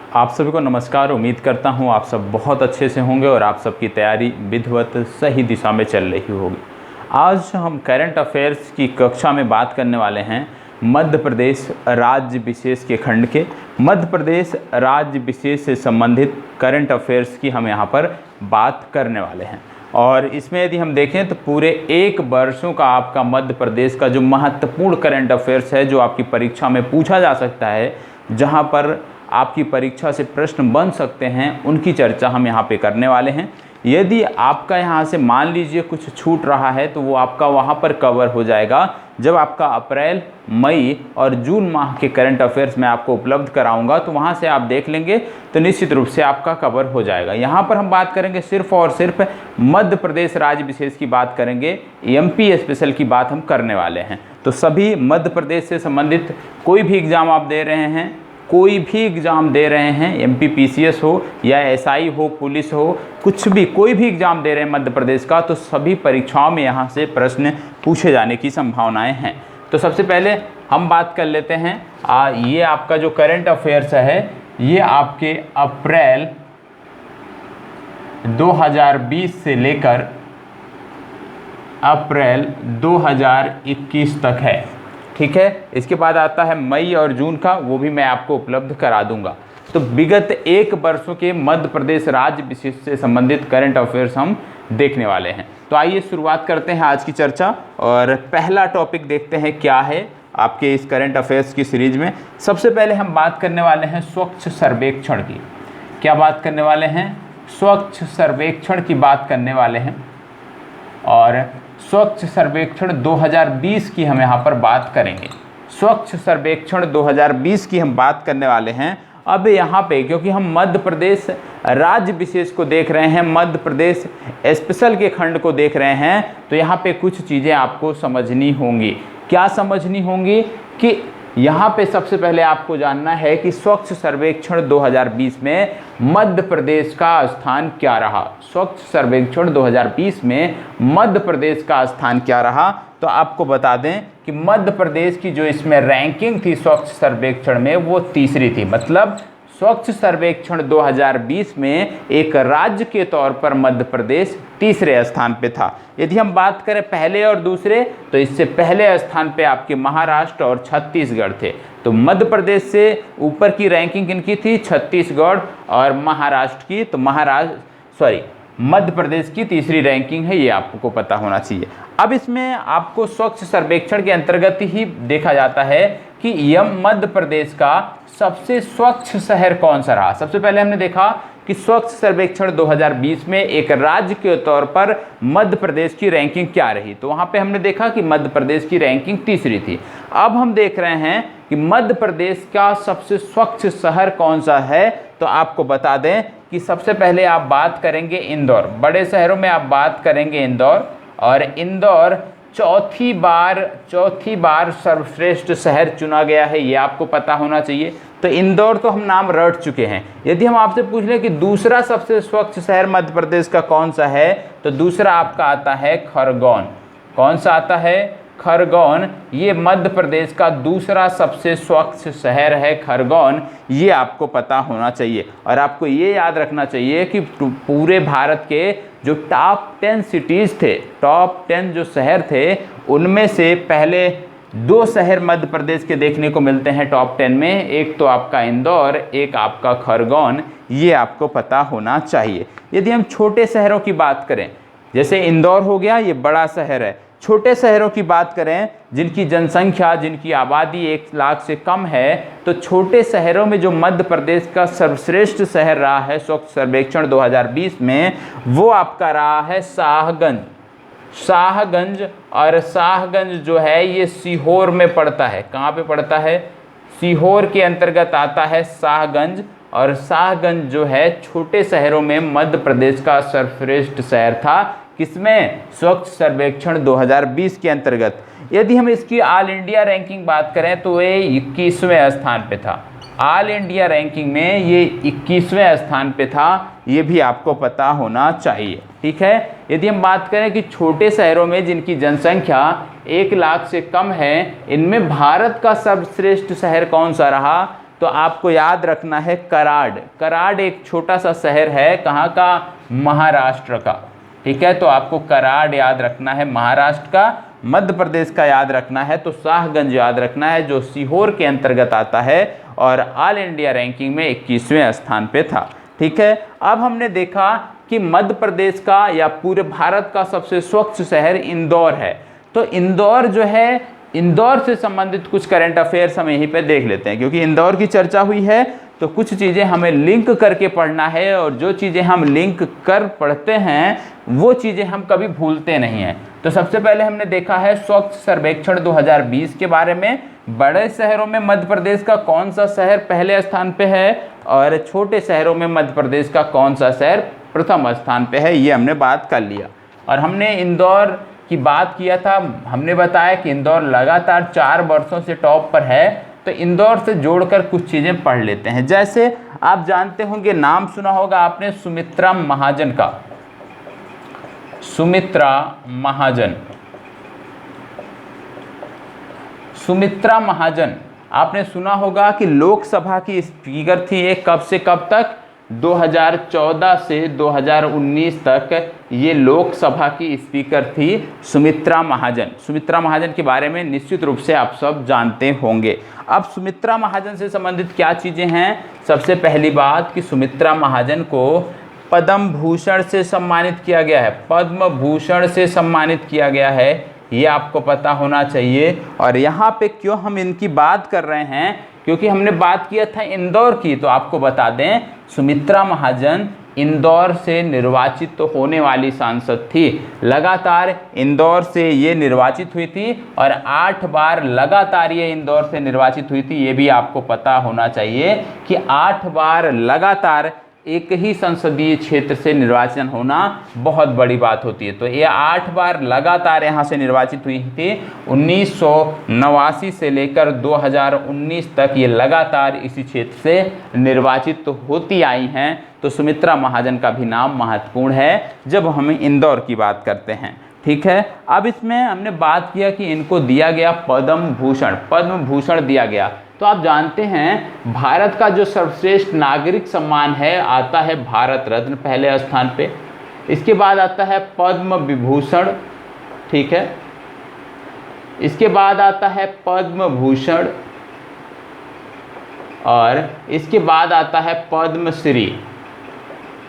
आप सभी को नमस्कार। उम्मीद करता हूँ आप सब बहुत अच्छे से होंगे और आप सबकी तैयारी विधिवत सही दिशा में चल रही होगी। आज हम करंट अफेयर्स की कक्षा में बात करने वाले हैं मध्य प्रदेश राज्य विशेष के खंड के मध्य प्रदेश राज्य विशेष से संबंधित करंट अफेयर्स की हम यहाँ पर बात करने वाले हैं। और इसमें यदि हम देखें तो पूरे एक वर्षों का आपका मध्य प्रदेश का जो महत्वपूर्ण करंट अफेयर्स है, जो आपकी परीक्षा में पूछा जा सकता है, जहाँ पर आपकी परीक्षा से प्रश्न बन सकते हैं, उनकी चर्चा हम यहाँ पे करने वाले हैं। यदि आपका यहाँ से मान लीजिए कुछ छूट रहा है तो वो आपका वहाँ पर कवर हो जाएगा जब आपका अप्रैल, मई और जून माह के करंट अफेयर्स मैं आपको उपलब्ध कराऊंगा, तो वहाँ से आप देख लेंगे तो निश्चित रूप से आपका कवर हो जाएगा। यहाँ पर हम बात करेंगे सिर्फ और सिर्फ मध्य प्रदेश राज्य विशेष की बात करेंगे, एमपी स्पेशल की बात हम करने वाले हैं। तो सभी मध्य प्रदेश से संबंधित कोई भी एग्ज़ाम आप दे रहे हैं, कोई भी एग्ज़ाम दे रहे हैं, एमपी पीसीएस हो या एसआई हो, पुलिस हो, कुछ भी कोई भी एग्ज़ाम दे रहे हैं मध्य प्रदेश का, तो सभी परीक्षाओं में यहाँ से प्रश्न पूछे जाने की संभावनाएं हैं। तो सबसे पहले हम बात कर लेते हैं, ये आपका जो करंट अफेयर्स है, ये आपके अप्रैल 2020 से लेकर अप्रैल 2021 तक है। ठीक है, इसके बाद आता है मई और जून का, वो भी मैं आपको उपलब्ध करा दूंगा। तो विगत एक वर्षों के मध्य प्रदेश राज्य विशेष से संबंधित करंट अफेयर्स हम देखने वाले हैं। तो आइए शुरुआत करते हैं आज की चर्चा और पहला टॉपिक देखते हैं क्या है आपके इस करंट अफेयर्स की सीरीज में। सबसे पहले हम बात करने वाले हैं स्वच्छ सर्वेक्षण की। क्या बात करने वाले हैं? स्वच्छ सर्वेक्षण की बात करने वाले हैं। और स्वच्छ सर्वेक्षण 2020 की हम यहाँ पर बात करेंगे। स्वच्छ सर्वेक्षण 2020 की हम बात करने वाले हैं। अब यहाँ पे क्योंकि हम मध्य प्रदेश राज्य विशेष को देख रहे हैं, मध्य प्रदेश स्पेशल के खंड को देख रहे हैं, तो यहाँ पे कुछ चीज़ें आपको समझनी होंगी। क्या समझनी होंगी कि यहाँ पे सबसे पहले आपको जानना है कि स्वच्छ सर्वेक्षण 2020 में मध्य प्रदेश का स्थान क्या रहा। स्वच्छ सर्वेक्षण 2020 में मध्य प्रदेश का स्थान क्या रहा, तो आपको बता दें कि मध्य प्रदेश की जो इसमें रैंकिंग थी स्वच्छ सर्वेक्षण में, वो तीसरी थी। मतलब स्वच्छ सर्वेक्षण 2020 में एक राज्य के तौर पर मध्य प्रदेश तीसरे स्थान पे था। यदि हम बात करें पहले और दूसरे, तो इससे पहले स्थान पे आपके महाराष्ट्र और छत्तीसगढ़ थे। तो मध्य प्रदेश से ऊपर की रैंकिंग इनकी थी, छत्तीसगढ़ और महाराष्ट्र की, तो मध्य प्रदेश की तीसरी रैंकिंग है, ये आपको पता होना चाहिए। अब इसमें आपको स्वच्छ सर्वेक्षण के अंतर्गत ही देखा जाता है कि यह मध्य प्रदेश का सबसे स्वच्छ शहर कौन सा रहा। सबसे पहले हमने देखा कि स्वच्छ सर्वेक्षण 2020 में एक राज्य के तौर पर मध्य प्रदेश की रैंकिंग क्या रही, तो वहाँ पे हमने देखा कि मध्य प्रदेश की रैंकिंग तीसरी थी। अब हम देख रहे हैं कि मध्य प्रदेश का सबसे स्वच्छ शहर कौन सा है, तो आपको बता दें कि सबसे पहले आप बात करेंगे इंदौर। बड़े शहरों में आप बात करेंगे इंदौर, और इंदौर चौथी बार सर्वश्रेष्ठ शहर चुना गया है, ये आपको पता होना चाहिए। तो इंदौर तो हम नाम रट चुके हैं। यदि हम आपसे पूछ लें कि दूसरा सबसे स्वच्छ शहर मध्य प्रदेश का कौन सा है, तो दूसरा आपका आता है खरगोन। कौन सा आता है? खरगोन। ये मध्य प्रदेश का दूसरा सबसे स्वच्छ शहर है खरगोन, ये आपको पता होना चाहिए। और आपको ये याद रखना चाहिए कि पूरे भारत के जो टॉप 10 सिटीज़ थे, टॉप 10 जो शहर थे, उनमें से पहले 2 शहर मध्य प्रदेश के देखने को मिलते हैं टॉप 10 में। एक तो आपका इंदौर, एक आपका खरगोन, ये आपको पता होना चाहिए। यदि हम छोटे शहरों की बात करें, जैसे इंदौर हो गया, ये बड़ा शहर है। छोटे शहरों की बात करें जिनकी जनसंख्या, जिनकी आबादी 1 लाख से कम है, तो छोटे शहरों में जो मध्य प्रदेश का सर्वश्रेष्ठ शहर रहा है स्वच्छ सर्वेक्षण 2020 में, वो आपका रहा है शाहगंज। और शाहगंज जो है ये सीहोर में पड़ता है। कहाँ पे पड़ता है? सीहोर के अंतर्गत आता है शाहगंज। और शाहगंज जो है छोटे शहरों में मध्य प्रदेश का सर्वश्रेष्ठ शहर था। किसमें? स्वच्छ सर्वेक्षण 2020 के अंतर्गत। यदि हम इसकी ऑल इंडिया रैंकिंग बात करें तो ये 21वें स्थान पे था। ऑल इंडिया रैंकिंग में ये 21वें स्थान पे था, ये भी आपको पता होना चाहिए। ठीक है, यदि हम बात करें कि छोटे शहरों में जिनकी जनसंख्या 1 लाख से कम है, इनमें भारत का सर्वश्रेष्ठ शहर कौन सा रहा, तो आपको याद रखना है कराड। कराड एक छोटा सा शहर है, कहाँ का? महाराष्ट्र का। ठीक है, तो आपको कराड याद रखना है महाराष्ट्र का। मध्य प्रदेश का याद रखना है तो शाहगंज याद रखना है, जो सीहोर के अंतर्गत आता है और ऑल इंडिया रैंकिंग में 21वें स्थान पे था। ठीक है, अब हमने देखा कि मध्य प्रदेश का या पूरे भारत का सबसे स्वच्छ शहर इंदौर है। तो इंदौर जो है, इंदौर से संबंधित कुछ करंट अफेयर्स हम यहीं पे देख लेते हैं, क्योंकि इंदौर की चर्चा हुई है तो कुछ चीज़ें हमें लिंक करके पढ़ना है, और जो चीज़ें हम लिंक कर पढ़ते हैं वो चीज़ें हम कभी भूलते नहीं हैं। तो सबसे पहले हमने देखा है स्वच्छ सर्वेक्षण 2020 के बारे में। बड़े शहरों में मध्य प्रदेश का कौन सा शहर पहले स्थान पे है, और छोटे शहरों में मध्य प्रदेश का कौन सा शहर प्रथम स्थान पे है, ये हमने बात कर लिया। और हमने इंदौर की बात किया था, हमने बताया कि इंदौर लगातार 4 वर्षों से टॉप पर है। तो इंदौर से जोड़कर कुछ चीज़ें पढ़ लेते हैं। जैसे आप जानते होंगे, नाम सुना होगा आपने सुमित्रा महाजन का। सुमित्रा महाजन, सुमित्रा महाजन आपने सुना होगा कि लोकसभा की स्पीकर थी। ये कब से कब तक? 2014 से 2019 तक ये लोकसभा की स्पीकर थी सुमित्रा महाजन। सुमित्रा महाजन के बारे में निश्चित रूप से आप सब जानते होंगे। अब सुमित्रा महाजन से संबंधित क्या चीज़ें हैं? सबसे पहली बात कि सुमित्रा महाजन को पद्म भूषण से सम्मानित किया गया है। पद्म भूषण से सम्मानित किया गया है, ये आपको पता होना चाहिए। और यहाँ पे क्यों हम इनकी बात कर रहे हैं? क्योंकि हमने बात किया था इंदौर की, तो आपको बता दें सुमित्रा महाजन इंदौर से निर्वाचित तो होने वाली सांसद थी। लगातार इंदौर से ये निर्वाचित हुई थी और 8 बार लगातार ये इंदौर से निर्वाचित हुई थी। ये भी आपको पता होना चाहिए कि 8 बार लगातार एक ही संसदीय क्षेत्र से निर्वाचन होना बहुत बड़ी बात होती है। तो ये 8 बार लगातार यहाँ से निर्वाचित हुई थी। 1989 से लेकर 2019 तक ये लगातार इसी क्षेत्र से निर्वाचित तो होती आई हैं। तो सुमित्रा महाजन का भी नाम महत्वपूर्ण है जब हम इंदौर की बात करते हैं। ठीक है, अब इसमें हमने बात किया कि इनको दिया गया पद्म भूषण, पद्म भूषण दिया गया। तो आप जानते हैं भारत का जो सर्वश्रेष्ठ नागरिक सम्मान है आता है भारत रत्न पहले स्थान पे, इसके बाद आता है पद्म विभूषण। ठीक है, इसके बाद आता है पद्म भूषण और इसके बाद आता है पद्मश्री।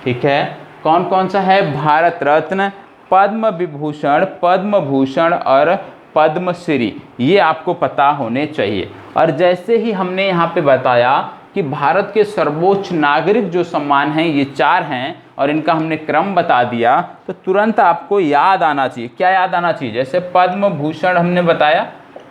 ठीक है, कौन कौन सा है? भारत रत्न, पद्म विभूषण, पद्म भूषण और पद्मश्री, ये आपको पता होने चाहिए। और जैसे ही हमने यहाँ पे बताया कि भारत के सर्वोच्च नागरिक जो सम्मान हैं ये 4 हैं और इनका हमने क्रम बता दिया, तो तुरंत आपको याद आना चाहिए। क्या याद आना चाहिए? जैसे पद्म भूषण हमने बताया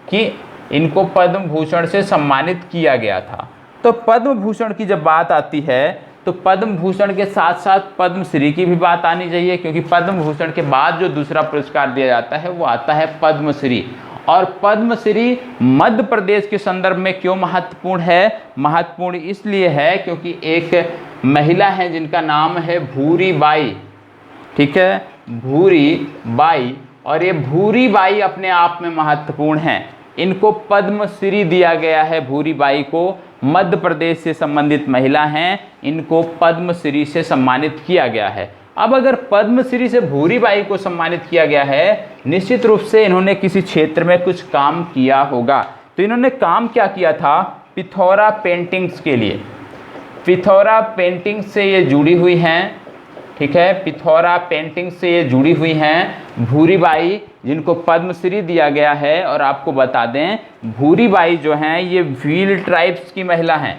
कि इनको पद्म भूषण से सम्मानित किया गया था। तो पद्म भूषण की जब बात आती है तो पद्म भूषण के साथ साथ पद्मश्री की भी बात आनी चाहिए, क्योंकि पद्म भूषण के बाद जो दूसरा पुरस्कार दिया जाता है वो आता है पद्मश्री। और पद्मश्री मध्य प्रदेश के संदर्भ में क्यों महत्वपूर्ण है? महत्वपूर्ण इसलिए है क्योंकि एक महिला है जिनका नाम है भूरी बाई। ठीक है, भूरी बाई, और ये भूरी बाई अपने आप में महत्वपूर्ण है। इनको पद्मश्री दिया गया है। भूरी बाई को मध्य प्रदेश से संबंधित महिला हैं, इनको पद्मश्री से सम्मानित किया गया है। अब अगर पद्मश्री से भूरी बाई को सम्मानित किया गया है, निश्चित रूप से इन्होंने किसी क्षेत्र में कुछ काम किया होगा। तो इन्होंने काम क्या किया था? पिथौरा पेंटिंग्स के लिए, पिथौरा पेंटिंग से ये जुड़ी हुई हैं। ठीक है, पिथौरा पेंटिंग से ये जुड़ी हुई हैं भूरी बाई, जिनको पद्मश्री दिया गया है। और आपको बता दें भूरी बाई जो हैं ये भील ट्राइब्स की महिला हैं,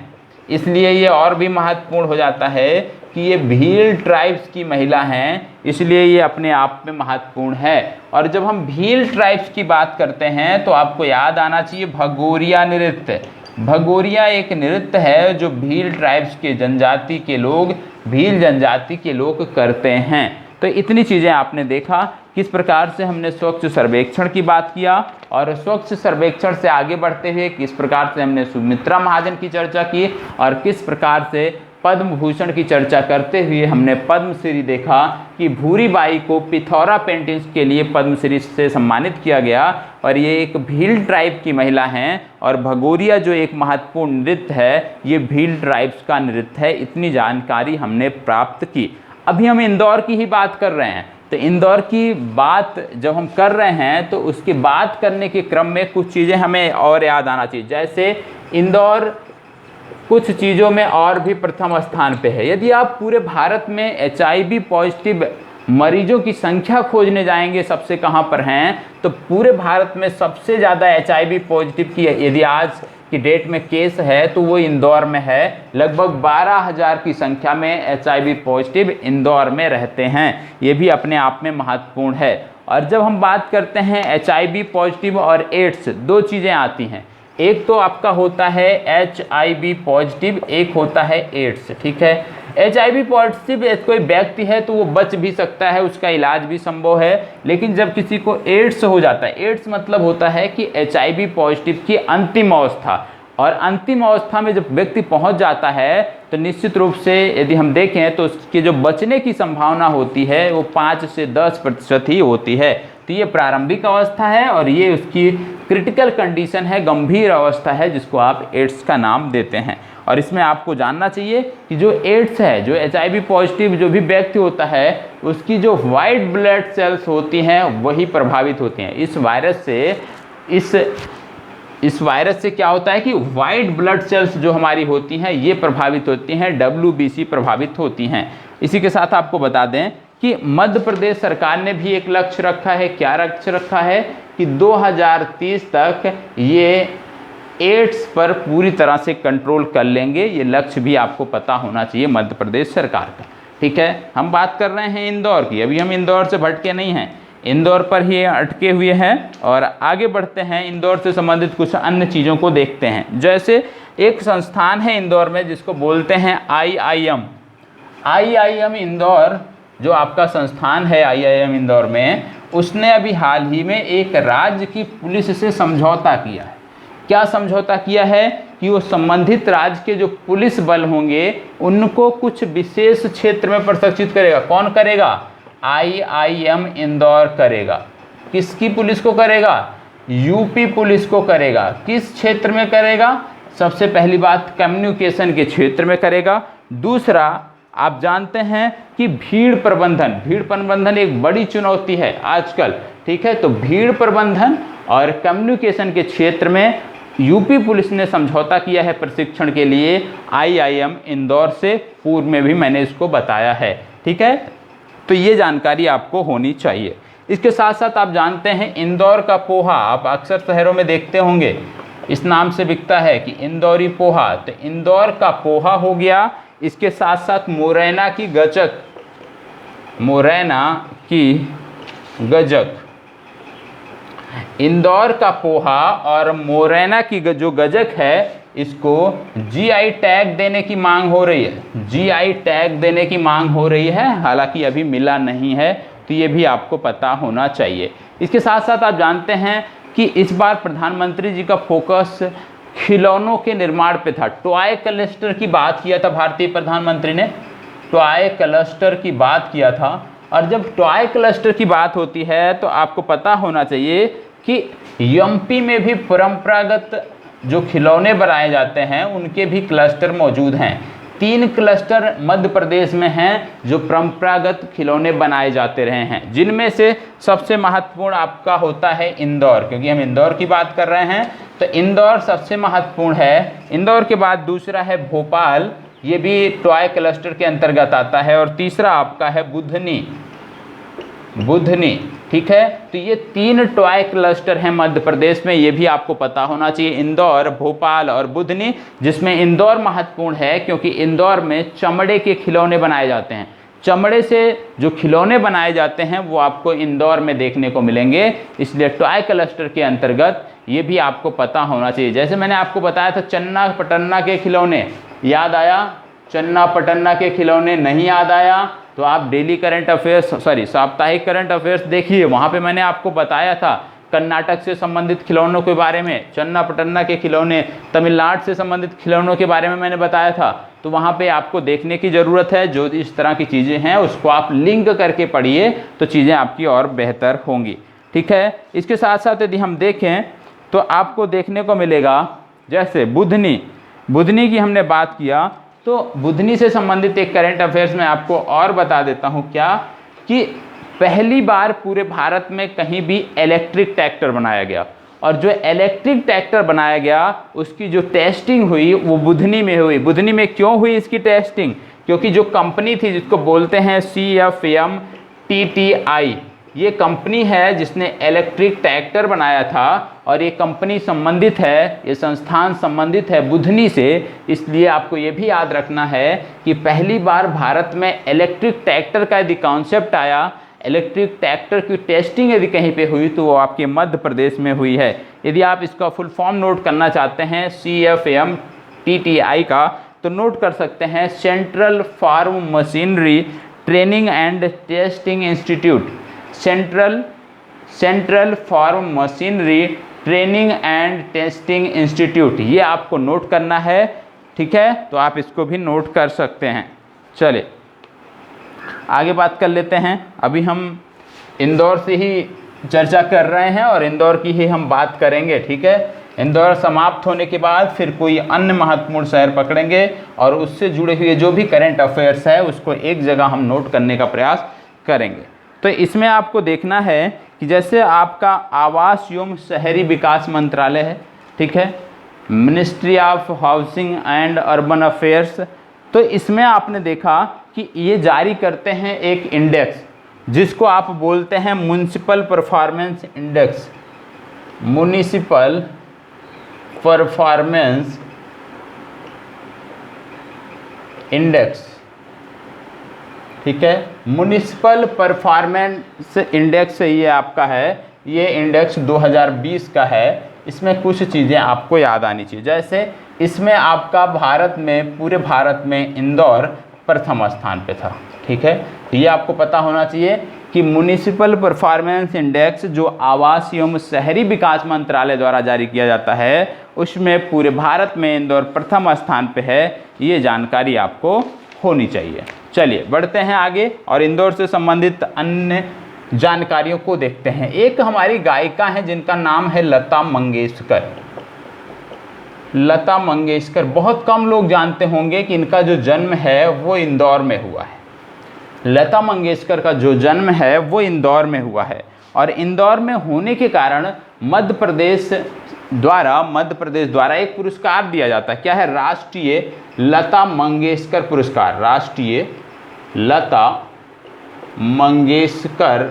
इसलिए ये और भी महत्वपूर्ण हो जाता है कि ये भील ट्राइब्स की महिला हैं, इसलिए ये अपने आप में महत्वपूर्ण है। और जब हम भील ट्राइब्स की बात करते हैं तो आपको याद आना चाहिए भगोरिया नृत्य। भगोरिया एक नृत्य है जो भील ट्राइब्स के जनजाति के लोग, भील जनजाति के लोग करते हैं। तो इतनी चीज़ें आपने देखा किस प्रकार से हमने स्वच्छ सर्वेक्षण की बात किया, और स्वच्छ सर्वेक्षण से आगे बढ़ते हुए किस प्रकार से हमने सुमित्रा महाजन की चर्चा की, और किस प्रकार से पद्म भूषण की चर्चा करते हुए हमने पद्मश्री देखा कि भूरी बाई को पिथौरा पेंटिंग्स के लिए पद्मश्री से सम्मानित किया गया और ये एक भील ट्राइब की महिला हैं और भगोरिया जो एक महत्वपूर्ण नृत्य है ये भील ट्राइब्स का नृत्य है। इतनी जानकारी हमने प्राप्त की। अभी हम इंदौर की ही बात कर रहे हैं, तो इंदौर की बात जब हम कर रहे हैं तो उसकी बात करने के क्रम में कुछ चीज़ें हमें और याद आना चाहिए। जैसे इंदौर कुछ चीज़ों में और भी प्रथम स्थान पे है। यदि आप पूरे भारत में HIV पॉजिटिव मरीजों की संख्या खोजने जाएंगे सबसे कहाँ पर हैं, तो पूरे भारत में सबसे ज़्यादा HIV पॉजिटिव की यदि आज की डेट में केस है तो वो इंदौर में है। लगभग 12,000 की संख्या में HIV पॉजिटिव इंदौर में रहते हैं। ये भी अपने आप में महत्वपूर्ण है। और जब हम बात करते हैं HIV पॉजिटिव और एड्स, दो चीज़ें आती हैं। एक तो आपका होता है HIV पॉजिटिव, एक होता है एड्स। ठीक है, HIV पॉजिटिव कोई व्यक्ति है तो वो बच भी सकता है, उसका इलाज भी संभव है। लेकिन जब किसी को एड्स हो जाता है, एड्स मतलब होता है कि HIV पॉजिटिव की अंतिम अवस्था, और अंतिम अवस्था में जब व्यक्ति पहुंच जाता है तो निश्चित रूप से यदि हम देखें तो उसके जो बचने की संभावना होती है वो 5 से 10% ही होती है। तो ये प्रारंभिक अवस्था है और ये उसकी क्रिटिकल कंडीशन है, गंभीर अवस्था है, जिसको आप एड्स का नाम देते हैं। और इसमें आपको जानना चाहिए कि जो एड्स है, जो HIV पॉजिटिव जो भी व्यक्ति होता है, उसकी जो वाइट ब्लड सेल्स होती हैं वही प्रभावित होती हैं। इस वायरस से क्या होता है कि वाइट ब्लड सेल्स जो हमारी होती हैं ये प्रभावित होती हैं, WBC प्रभावित होती हैं। इसी के साथ आपको बता दें कि मध्य प्रदेश सरकार ने भी एक लक्ष्य रखा है। क्या लक्ष्य रखा है कि 2030 तक ये एड्स पर पूरी तरह से कंट्रोल कर लेंगे। ये लक्ष्य भी आपको पता होना चाहिए मध्य प्रदेश सरकार का। ठीक है, हम बात कर रहे हैं इंदौर की। अभी हम इंदौर से भटके नहीं हैं, इंदौर पर ही अटके हुए हैं और आगे बढ़ते हैं। इंदौर से संबंधित कुछ अन्य चीज़ों को देखते हैं। जैसे एक संस्थान है इंदौर में जिसको बोलते हैं IIM इंदौर। जो आपका संस्थान है IIM इंदौर में, उसने अभी हाल ही में एक राज्य की पुलिस से समझौता किया है। क्या समझौता किया है कि वो संबंधित राज्य के जो पुलिस बल होंगे उनको कुछ विशेष क्षेत्र में प्रशिक्षित करेगा। कौन करेगा? IIM इंदौर करेगा। किसकी पुलिस को करेगा? यूपी पुलिस को करेगा। किस क्षेत्र में करेगा? सबसे पहली बात कम्युनिकेशन के क्षेत्र में करेगा। दूसरा, आप जानते हैं कि भीड़ प्रबंधन एक बड़ी चुनौती है आजकल। ठीक है, तो भीड़ प्रबंधन और कम्युनिकेशन के क्षेत्र में यूपी पुलिस ने समझौता किया है प्रशिक्षण के लिए IIM इंदौर से। पूर्व में भी मैंने इसको बताया है। ठीक है, तो ये जानकारी आपको होनी चाहिए। इसके साथ साथ आप जानते हैं इंदौर का पोहा, आप अक्सर शहरों में देखते होंगे, इस नाम से बिकता है कि इंदौरी पोहा। तो इंदौर का पोहा हो गया। इसके साथ साथ मुरैना की गजक, इंदौर का पोहा और मुरैना की जो गजक है इसको GI टैग देने की मांग हो रही है। GI टैग देने की मांग हो रही है, हालांकि अभी मिला नहीं है, तो ये भी आपको पता होना चाहिए। इसके साथ साथ आप जानते हैं कि इस बार प्रधानमंत्री जी का फोकस खिलौनों के निर्माण पे था। टॉय क्लस्टर की बात किया था भारतीय प्रधानमंत्री ने, टॉय क्लस्टर की बात किया था। और जब टॉय क्लस्टर की बात होती है तो आपको पता होना चाहिए कि MP में भी परंपरागत जो खिलौने बनाए जाते हैं उनके भी क्लस्टर मौजूद हैं। 3 क्लस्टर मध्य प्रदेश में हैं जो परंपरागत खिलौने बनाए जाते रहे हैं, जिनमें से सबसे महत्वपूर्ण आपका होता है इंदौर। क्योंकि हम इंदौर की बात कर रहे हैं तो इंदौर सबसे महत्वपूर्ण है। इंदौर के बाद दूसरा है भोपाल, ये भी टॉय क्लस्टर के अंतर्गत आता है। और तीसरा आपका है बुधनी। ठीक है, तो ये 3 टॉय क्लस्टर हैं मध्य प्रदेश में, ये भी आपको पता होना चाहिए। इंदौर, भोपाल और बुधनी, जिसमें इंदौर महत्वपूर्ण है क्योंकि इंदौर में चमड़े के खिलौने बनाए जाते हैं। चमड़े से जो खिलौने बनाए जाते हैं वो आपको इंदौर में देखने को मिलेंगे, इसलिए टॉय क्लस्टर के अंतर्गत ये भी आपको पता होना चाहिए। जैसे मैंने आपको बताया था चन्ना पटन्ना के खिलौने, याद आया? चन्ना पटन्ना के खिलौने नहीं याद आया तो आप डेली करंट अफेयर्स साप्ताहिक करंट अफेयर्स देखिए, वहाँ पे मैंने आपको बताया था कर्नाटक से संबंधित खिलौनों के बारे में, चन्ना पटन्ना के खिलौने, तमिलनाडु से संबंधित खिलौनों के बारे में मैंने बताया था। तो वहाँ पे आपको देखने की ज़रूरत है। जो इस तरह की चीज़ें हैं उसको आप लिंक करके पढ़िए तो चीज़ें आपकी और बेहतर होंगी। ठीक है, इसके साथ साथ यदि हम देखें तो आपको देखने को मिलेगा जैसे बुधनी की हमने बात किया, तो बुधनी से संबंधित एक करंट अफेयर्स में आपको और बता देता हूँ क्या, कि पहली बार पूरे भारत में कहीं भी इलेक्ट्रिक ट्रैक्टर बनाया गया, और जो इलेक्ट्रिक ट्रैक्टर बनाया गया उसकी जो टेस्टिंग हुई वो बुधनी में हुई। बुधनी में क्यों हुई इसकी टेस्टिंग? क्योंकि जो कंपनी थी जिसको बोलते हैं CFM-TTI, ये कंपनी है जिसने इलेक्ट्रिक ट्रैक्टर बनाया था, और ये कंपनी संबंधित है, ये संस्थान संबंधित है बुधनी से। इसलिए आपको ये भी याद रखना है कि पहली बार भारत में इलेक्ट्रिक ट्रैक्टर का यदि कॉन्सेप्ट आया, इलेक्ट्रिक ट्रैक्टर की टेस्टिंग यदि कहीं पे हुई तो वो आपके मध्य प्रदेश में हुई है। यदि आप इसका फुल फॉर्म नोट करना चाहते हैं CFM-TTI का, तो नोट कर सकते हैं central farm machinery training and testing institute. Central farm machinery training and testing institute, ये आपको नोट करना है। ठीक है, तो आप इसको भी नोट कर सकते हैं। चलिए आगे बात कर लेते हैं। अभी हम इंदौर से ही चर्चा कर रहे हैं और इंदौर की ही हम बात करेंगे। ठीक है, इंदौर समाप्त होने के बाद फिर कोई अन्य महत्वपूर्ण शहर पकड़ेंगे और उससे जुड़े हुए जो भी करंट अफेयर्स है उसको एक जगह हम नोट करने का प्रयास करेंगे। तो इसमें आपको देखना है कि जैसे आपका आवास एवं शहरी विकास मंत्रालय है, ठीक है, ministry of housing and urban affairs, तो इसमें आपने देखा कि ये जारी करते हैं एक इंडेक्स जिसको आप बोलते हैं municipal performance index. Municipal performance index, ठीक है, म्युनिसिपल परफॉर्मेंस इंडेक्स ये आपका है। ये इंडेक्स 2020 का है। इसमें कुछ चीज़ें आपको याद आनी चाहिए, जैसे इसमें आपका भारत में, पूरे भारत में इंदौर प्रथम स्थान पे था। ठीक है, तो ये आपको पता होना चाहिए कि म्युनिसिपल परफॉर्मेंस इंडेक्स जो आवास एवं शहरी विकास मंत्रालय द्वारा जारी किया जाता है उसमें पूरे भारत में इंदौर प्रथम स्थान पे है। ये जानकारी आपको होनी चाहिए। चलिए बढ़ते हैं आगे और इंदौर से संबंधित अन्य जानकारियों को देखते हैं। एक हमारी गायिका हैं जिनका नाम है लता मंगेशकर। लता मंगेशकर, बहुत कम लोग जानते होंगे कि इनका जो जन्म है वो इंदौर में हुआ है। लता मंगेशकर का जो जन्म है वो इंदौर में हुआ है, और इंदौर में होने के कारण मध्य प्रदेश द्वारा एक पुरस्कार दिया जाता है। क्या है? राष्ट्रीय लता मंगेशकर पुरस्कार। राष्ट्रीय लता मंगेशकर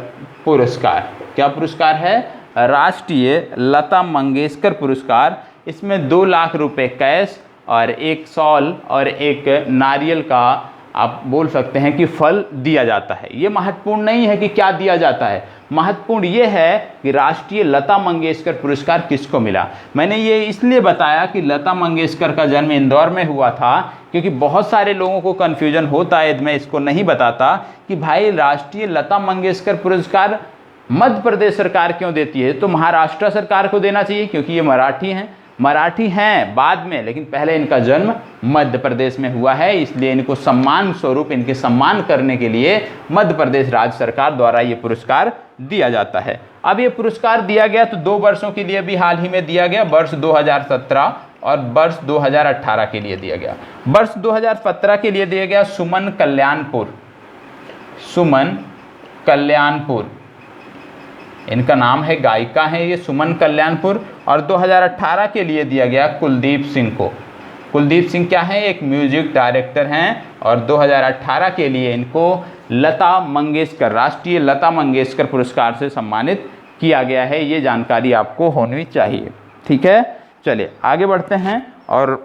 पुरस्कार। क्या पुरस्कार है? राष्ट्रीय लता मंगेशकर पुरस्कार। इसमें 2 लाख रुपए कैश और एक शॉल और एक नारियल का आप बोल सकते हैं कि फल दिया जाता है। ये महत्वपूर्ण नहीं है कि क्या दिया जाता है, महत्वपूर्ण ये है कि राष्ट्रीय लता मंगेशकर पुरस्कार किसको मिला। मैंने ये इसलिए बताया कि लता मंगेशकर का जन्म इंदौर में हुआ था क्योंकि बहुत सारे लोगों को कन्फ्यूजन होता है, मैं इसको नहीं बताता कि भाई राष्ट्रीय लता मंगेशकर पुरस्कार मध्य प्रदेश सरकार क्यों देती है, तो महाराष्ट्र सरकार को देना चाहिए क्योंकि ये मराठी हैं बाद में, लेकिन पहले इनका जन्म मध्य प्रदेश में हुआ है, इसलिए इनको सम्मान स्वरूप, इनके सम्मान करने के लिए मध्य प्रदेश राज्य सरकार द्वारा ये पुरस्कार दिया जाता है। अब ये पुरस्कार दिया गया तो 2 वर्षों के लिए भी हाल ही में दिया गया, वर्ष 2017 और वर्ष 2018 के लिए दिया गया। वर्ष 2017 के लिए दिया गया सुमन कल्याणपुर, इनका नाम है, गायिका है ये सुमन कल्याणपुर। और 2018 के लिए दिया गया कुलदीप सिंह को। कुलदीप सिंह क्या है? एक म्यूजिक डायरेक्टर हैं, और 2018 के लिए इनको लता मंगेशकर, राष्ट्रीय लता मंगेशकर पुरस्कार से सम्मानित किया गया है। ये जानकारी आपको होनी चाहिए। ठीक है, चलिए आगे बढ़ते हैं और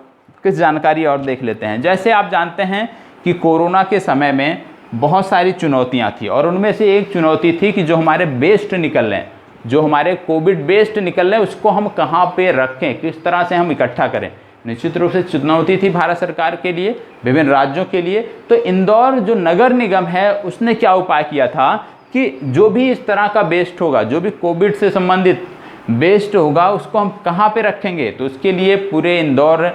कुछ जानकारी और देख लेते हैं। जैसे आप जानते हैं कि कोरोना के समय में बहुत सारी चुनौतियां थी, और उनमें से एक चुनौती थी कि जो हमारे वेस्ट निकल रहे हैं, जो हमारे कोविड वेस्ट निकल रहे हैं, उसको हम कहाँ पे रखें, किस तरह से हम इकट्ठा करें। निश्चित रूप से चुनौती थी भारत सरकार के लिए, विभिन्न राज्यों के लिए। तो इंदौर जो नगर निगम है उसने क्या उपाय किया था कि जो भी इस तरह का वेस्ट होगा, जो भी कोविड से संबंधित वेस्ट होगा, उसको हम कहाँ पे रखेंगे। तो उसके लिए पूरे इंदौर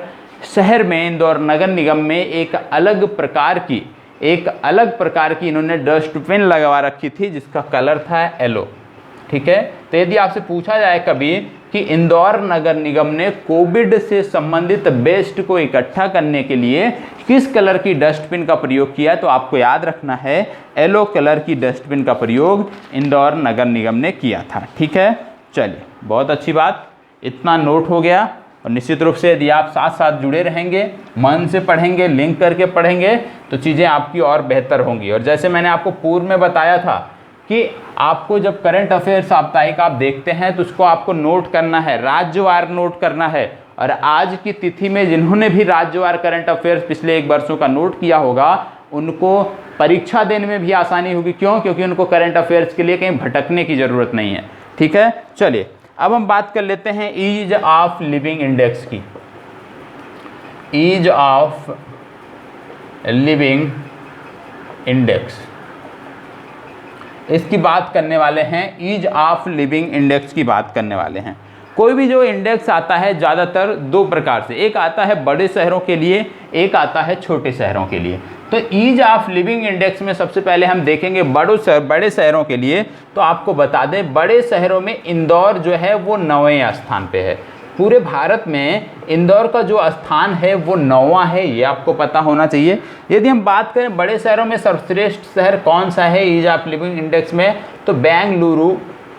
शहर में, इंदौर नगर निगम में एक अलग प्रकार की इन्होंने डस्टबिन लगवा रखी थी जिसका कलर था येलो। ठीक है, तो यदि आपसे पूछा जाए कभी कि इंदौर नगर निगम ने कोविड से संबंधित वेस्ट को इकट्ठा करने के लिए किस कलर की डस्टबिन का प्रयोग किया, तो आपको याद रखना है येलो कलर की डस्टबिन का प्रयोग इंदौर नगर निगम ने किया था। ठीक है, चलिए बहुत अच्छी बात, इतना नोट हो गया। और निश्चित रूप से यदि आप साथ साथ जुड़े रहेंगे, मन से पढ़ेंगे, लिंक करके पढ़ेंगे, तो चीज़ें आपकी और बेहतर होंगी। और जैसे मैंने आपको पूर्व में बताया था कि आपको जब करंट अफेयर साप्ताहिक आप देखते हैं तो उसको आपको नोट करना है, राज्यवार नोट करना है। और आज की तिथि में जिन्होंने भी राज्यवार करंट अफेयर्स पिछले 1 वर्षों का नोट किया होगा, उनको परीक्षा देने में भी आसानी होगी। क्यों? क्योंकि उनको करंट अफेयर्स के लिए कहीं भटकने की ज़रूरत नहीं है। ठीक है, चलिए अब हम बात कर लेते हैं ईज ऑफ लिविंग इंडेक्स की। ईज ऑफ लिविंग इंडेक्स, इसकी बात करने वाले हैं। ईज ऑफ लिविंग इंडेक्स की बात करने वाले हैं। कोई भी जो इंडेक्स आता है ज़्यादातर 2 प्रकार से, एक आता है बड़े शहरों के लिए, एक आता है छोटे शहरों के लिए। तो ईज ऑफ लिविंग इंडेक्स में सबसे पहले हम देखेंगे बड़े शहरों के लिए। तो आपको बता दें, बड़े शहरों में इंदौर जो है वो 9वें स्थान पे है। पूरे भारत में इंदौर का जो स्थान है वो 9वां है, ये आपको पता होना चाहिए। यदि हम बात करें बड़े शहरों में सर्वश्रेष्ठ शहर कौन सा है ईज ऑफ लिविंग इंडेक्स में, तो बेंगलुरु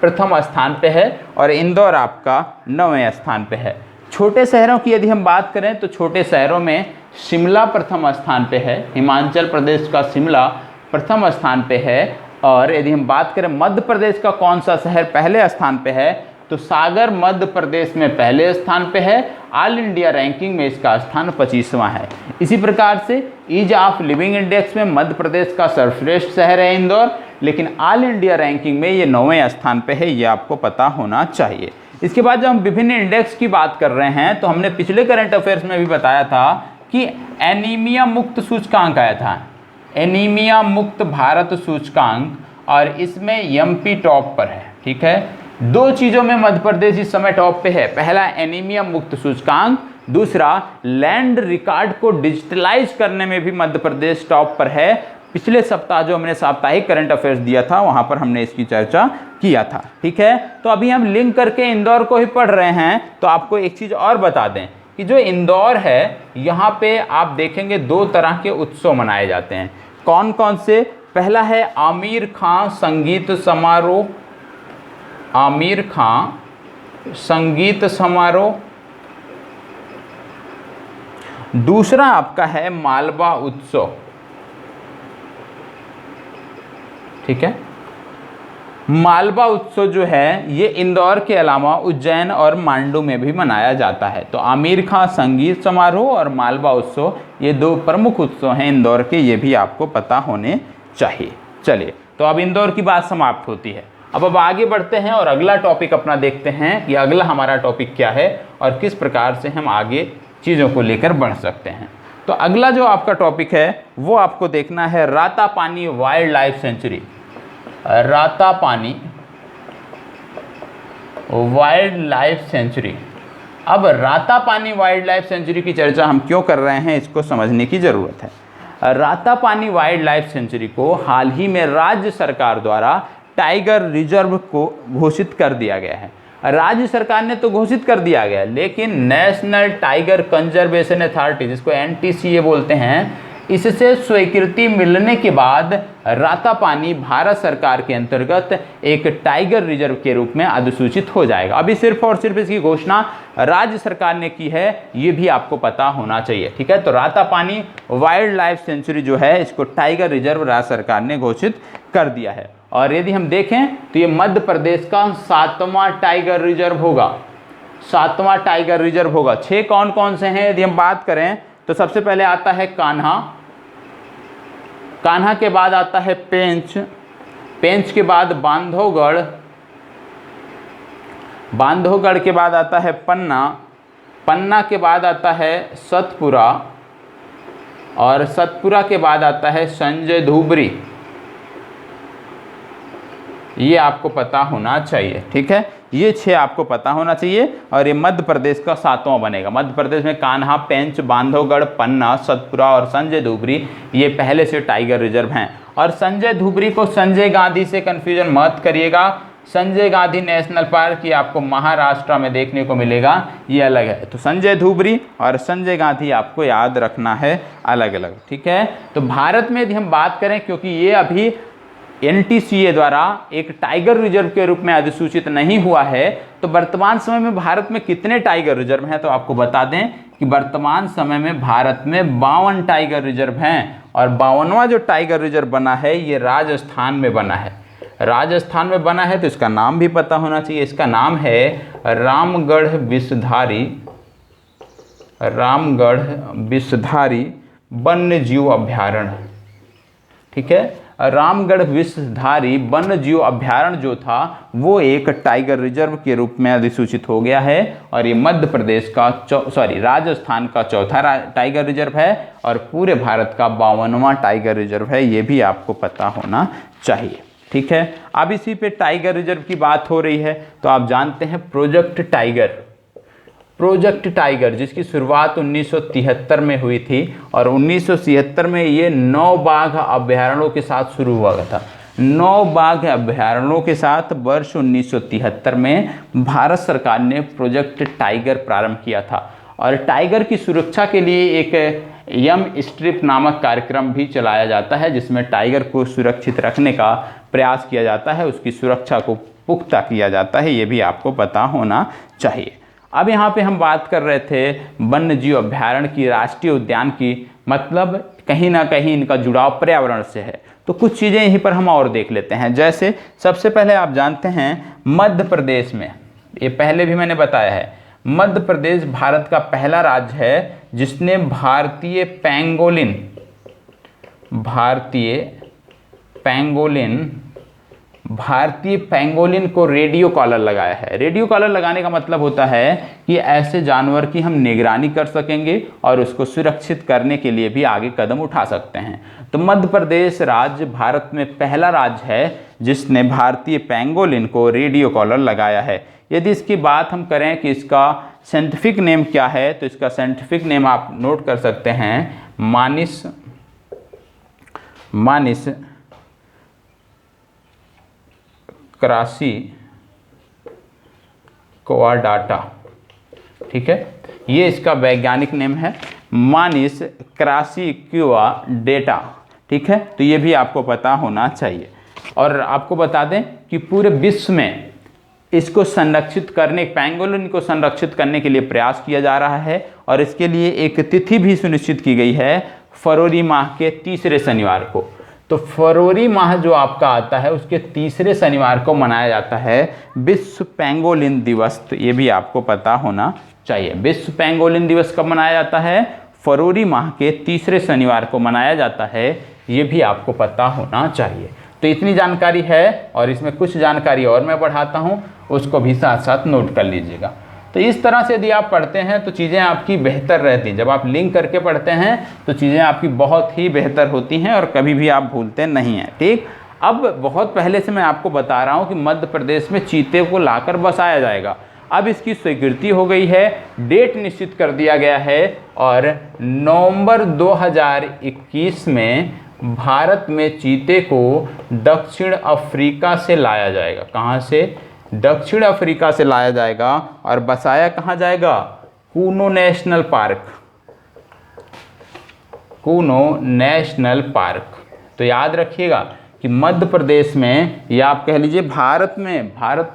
प्रथम स्थान पे है और इंदौर आपका 9वें स्थान पे है। छोटे शहरों की यदि हम बात करें तो छोटे शहरों में शिमला प्रथम स्थान पे है, हिमाचल प्रदेश का शिमला प्रथम स्थान पे है। और यदि हम बात करें मध्य प्रदेश का कौन सा शहर पहले स्थान पे है, तो सागर मध्य प्रदेश में पहले स्थान पे है। ऑल इंडिया रैंकिंग में इसका स्थान 25वां है। इसी प्रकार से ईज ऑफ लिविंग इंडेक्स में मध्य प्रदेश का सर्वश्रेष्ठ शहर है इंदौर, लेकिन ऑल इंडिया रैंकिंग में ये 9वें स्थान पे है, ये आपको पता होना चाहिए। इसके बाद जब हम विभिन्न इंडेक्स की बात कर रहे हैं तो हमने पिछले करंट अफेयर्स में भी बताया था कि एनीमिया मुक्त सूचकांक आया था, एनीमिया मुक्त भारत सूचकांक, और इसमें एमपी टॉप पर है। ठीक है, 2 चीज़ों में मध्य प्रदेश इस समय टॉप पे है। पहला एनीमिया मुक्त सूचकांक, दूसरा लैंड रिकॉर्ड को डिजिटलाइज करने में भी मध्य प्रदेश टॉप पर है। पिछले सप्ताह जो हमने साप्ताहिक करंट अफेयर्स दिया था वहां पर हमने इसकी चर्चा किया था। ठीक है, तो अभी हम लिंक करके इंदौर को ही पढ़ रहे हैं। तो आपको एक चीज़ और बता दें कि जो इंदौर है यहाँ पे आप देखेंगे 2 तरह के उत्सव मनाए जाते हैं। कौन कौन से? पहला है आमिर खां संगीत समारोह, आमिर खां संगीत समारोह। दूसरा आपका है मालवा उत्सव। ठीक है, मालवा उत्सव जो है ये इंदौर के अलावा उज्जैन और मांडू में भी मनाया जाता है। तो आमिर खां संगीत समारोह और मालवा उत्सव ये 2 प्रमुख उत्सव हैं इंदौर के, ये भी आपको पता होने चाहिए। चलिए, तो अब इंदौर की बात समाप्त होती है। अब आगे बढ़ते हैं और अगला टॉपिक अपना देखते हैं कि अगला हमारा टॉपिक क्या है और किस प्रकार से हम आगे चीज़ों को लेकर बढ़ सकते हैं। तो अगला जो आपका टॉपिक है वो आपको देखना है Ratapani wild life sanctuary. Ratapani wild life sanctuary. अब रातापानी वाइल्ड लाइफ सेंचुरी की चर्चा हम क्यों कर रहे हैं, इसको समझने की ज़रूरत है। रातापानी वाइल्ड लाइफ सेंचुरी को हाल ही में राज्य सरकार द्वारा टाइगर रिजर्व को घोषित कर दिया गया है। राज्य सरकार ने तो घोषित कर दिया गया, लेकिन नेशनल टाइगर कंजर्वेशन अथॉरिटी, जिसको NTCA बोलते हैं, इससे स्वीकृति मिलने के बाद रातापानी भारत सरकार के अंतर्गत एक टाइगर रिजर्व के रूप में अधिसूचित हो जाएगा। अभी सिर्फ और सिर्फ इसकी घोषणा राज्य सरकार ने की है, ये भी आपको पता होना चाहिए। ठीक है, तो रातापानी वाइल्ड लाइफ सेंचुरी जो है इसको टाइगर रिजर्व राज्य सरकार ने घोषित कर दिया है। और यदि हम देखें तो ये मध्य प्रदेश का 7वां टाइगर रिजर्व होगा, 7वां टाइगर रिजर्व होगा। 6 कौन कौन से हैं यदि हम बात करें तो सबसे पहले आता है कान्हा, कान्हा के बाद आता है पेंच, पेंच के बाद बांधवगढ़, बांधवगढ़ के बाद आता है पन्ना, पन्ना के बाद आता है सतपुरा, और सतपुरा के बाद आता है संजय धुबरी। ये आपको पता होना चाहिए। ठीक है, ये 6 आपको पता होना चाहिए। और ये मध्य प्रदेश का 7वां बनेगा। मध्य प्रदेश में कान्हा, पेंच, बांधवगढ़, पन्ना, सतपुरा और संजय धुबरी ये पहले से टाइगर रिजर्व हैं। और संजय धुबरी को संजय गांधी से कन्फ्यूजन मत करिएगा। संजय गांधी नेशनल पार्क ये आपको महाराष्ट्र में देखने को मिलेगा, ये अलग है। तो संजय धुबरी और संजय गांधी आपको याद रखना है अलग अलग, ठीक है। तो भारत में यदि हम बात करें, क्योंकि ये अभी NTCA द्वारा एक टाइगर रिजर्व के रूप में अधिसूचित नहीं हुआ है, तो वर्तमान समय में भारत में कितने टाइगर रिजर्व हैं, तो आपको बता दें कि वर्तमान समय में भारत में 52 टाइगर रिजर्व हैं। और 52वां जो टाइगर रिजर्व बना है ये राजस्थान में बना है। राजस्थान में बना है तो इसका नाम भी पता होना चाहिए। इसका नाम है रामगढ़ विषधारी वन्य जीव अभ्यारण्य, ठीक है। रामगढ़ विषधारी वन्य जीव अभ्यारण्य जो था वो एक टाइगर रिजर्व के रूप में अधिसूचित हो गया है। और ये मध्य प्रदेश का राजस्थान का चौथा टाइगर रिजर्व है और पूरे भारत का 52वां टाइगर रिजर्व है। ये भी आपको पता होना चाहिए, ठीक है। अब इसी पे टाइगर रिजर्व की बात हो रही है तो आप जानते हैं प्रोजेक्ट टाइगर जिसकी शुरुआत 1973 में हुई थी और 1976 में ये 9 बाघ अभ्यारण्यों के साथ शुरू हुआ था। 9 बाघ अभ्यारण्यों के साथ वर्ष 1973 में भारत सरकार ने प्रोजेक्ट टाइगर प्रारंभ किया था। और टाइगर की सुरक्षा के लिए एक यम स्ट्रिप नामक कार्यक्रम भी चलाया जाता है, जिसमें टाइगर को सुरक्षित रखने का प्रयास किया जाता है, उसकी सुरक्षा को पुख्ता किया जाता है। ये भी आपको पता होना चाहिए। अब यहाँ पे हम बात कर रहे थे वन्य जीव अभ्यारण्य की, राष्ट्रीय उद्यान की, मतलब कहीं ना कहीं इनका जुड़ाव पर्यावरण से है। तो कुछ चीज़ें यहीं पर हम और देख लेते हैं। जैसे सबसे पहले आप जानते हैं मध्य प्रदेश में, ये पहले भी मैंने बताया है, मध्य प्रदेश भारत का पहला राज्य है जिसने भारतीय पेंगोलिन को रेडियो कॉलर लगाया है। रेडियो कॉलर लगाने का मतलब होता है कि ऐसे जानवर की हम निगरानी कर सकेंगे और उसको सुरक्षित करने के लिए भी आगे कदम उठा सकते हैं। तो मध्य प्रदेश राज्य भारत में पहला राज्य है जिसने भारतीय पेंगोलिन को रेडियो कॉलर लगाया है। यदि इसकी बात हम करें कि इसका साइंटिफिक नेम क्या है, तो इसका साइंटिफिक नेम आप नोट कर सकते हैं, मानिस क्रासिकोआडाटा, ठीक है। ये इसका वैज्ञानिक नेम है, मानिस क्रासिकोआडाटा, ठीक है। तो ये भी आपको पता होना चाहिए। और आपको बता दें कि पूरे विश्व में इसको संरक्षित करने, पेंगोलिन को संरक्षित करने के लिए प्रयास किया जा रहा है। और इसके लिए एक तिथि भी सुनिश्चित की गई है, फरवरी माह के तीसरे शनिवार को। तो फरवरी माह जो आपका आता है उसके तीसरे शनिवार को मनाया जाता है विश्व पेंगोलिन दिवस। तो ये भी आपको पता होना चाहिए। विश्व पेंगोलिन दिवस कब मनाया जाता है? फरवरी माह के तीसरे शनिवार को मनाया जाता है। ये भी आपको पता होना चाहिए। तो इतनी जानकारी है और इसमें कुछ जानकारी और मैं बढ़ाता हूँ, उसको भी साथ साथ नोट कर लीजिएगा। तो इस तरह से यदि आप पढ़ते हैं तो चीज़ें आपकी बेहतर रहती हैं। जब आप लिंक करके पढ़ते हैं तो चीज़ें आपकी बहुत ही बेहतर होती हैं और कभी भी आप भूलते नहीं हैं, ठीक। अब बहुत पहले से मैं आपको बता रहा हूँ कि मध्य प्रदेश में चीते को लाकर बसाया जाएगा। अब इसकी स्वीकृति हो गई है, डेट निश्चित कर दिया गया है और नवंबर 2021 में भारत में चीते को दक्षिण अफ्रीका से लाया जाएगा। कहाँ से? दक्षिण अफ्रीका से लाया जाएगा और बसाया कहाँ जाएगा? Kuno national park, Kuno national park. तो याद रखिएगा कि मध्य प्रदेश में या आप कह लीजिए भारत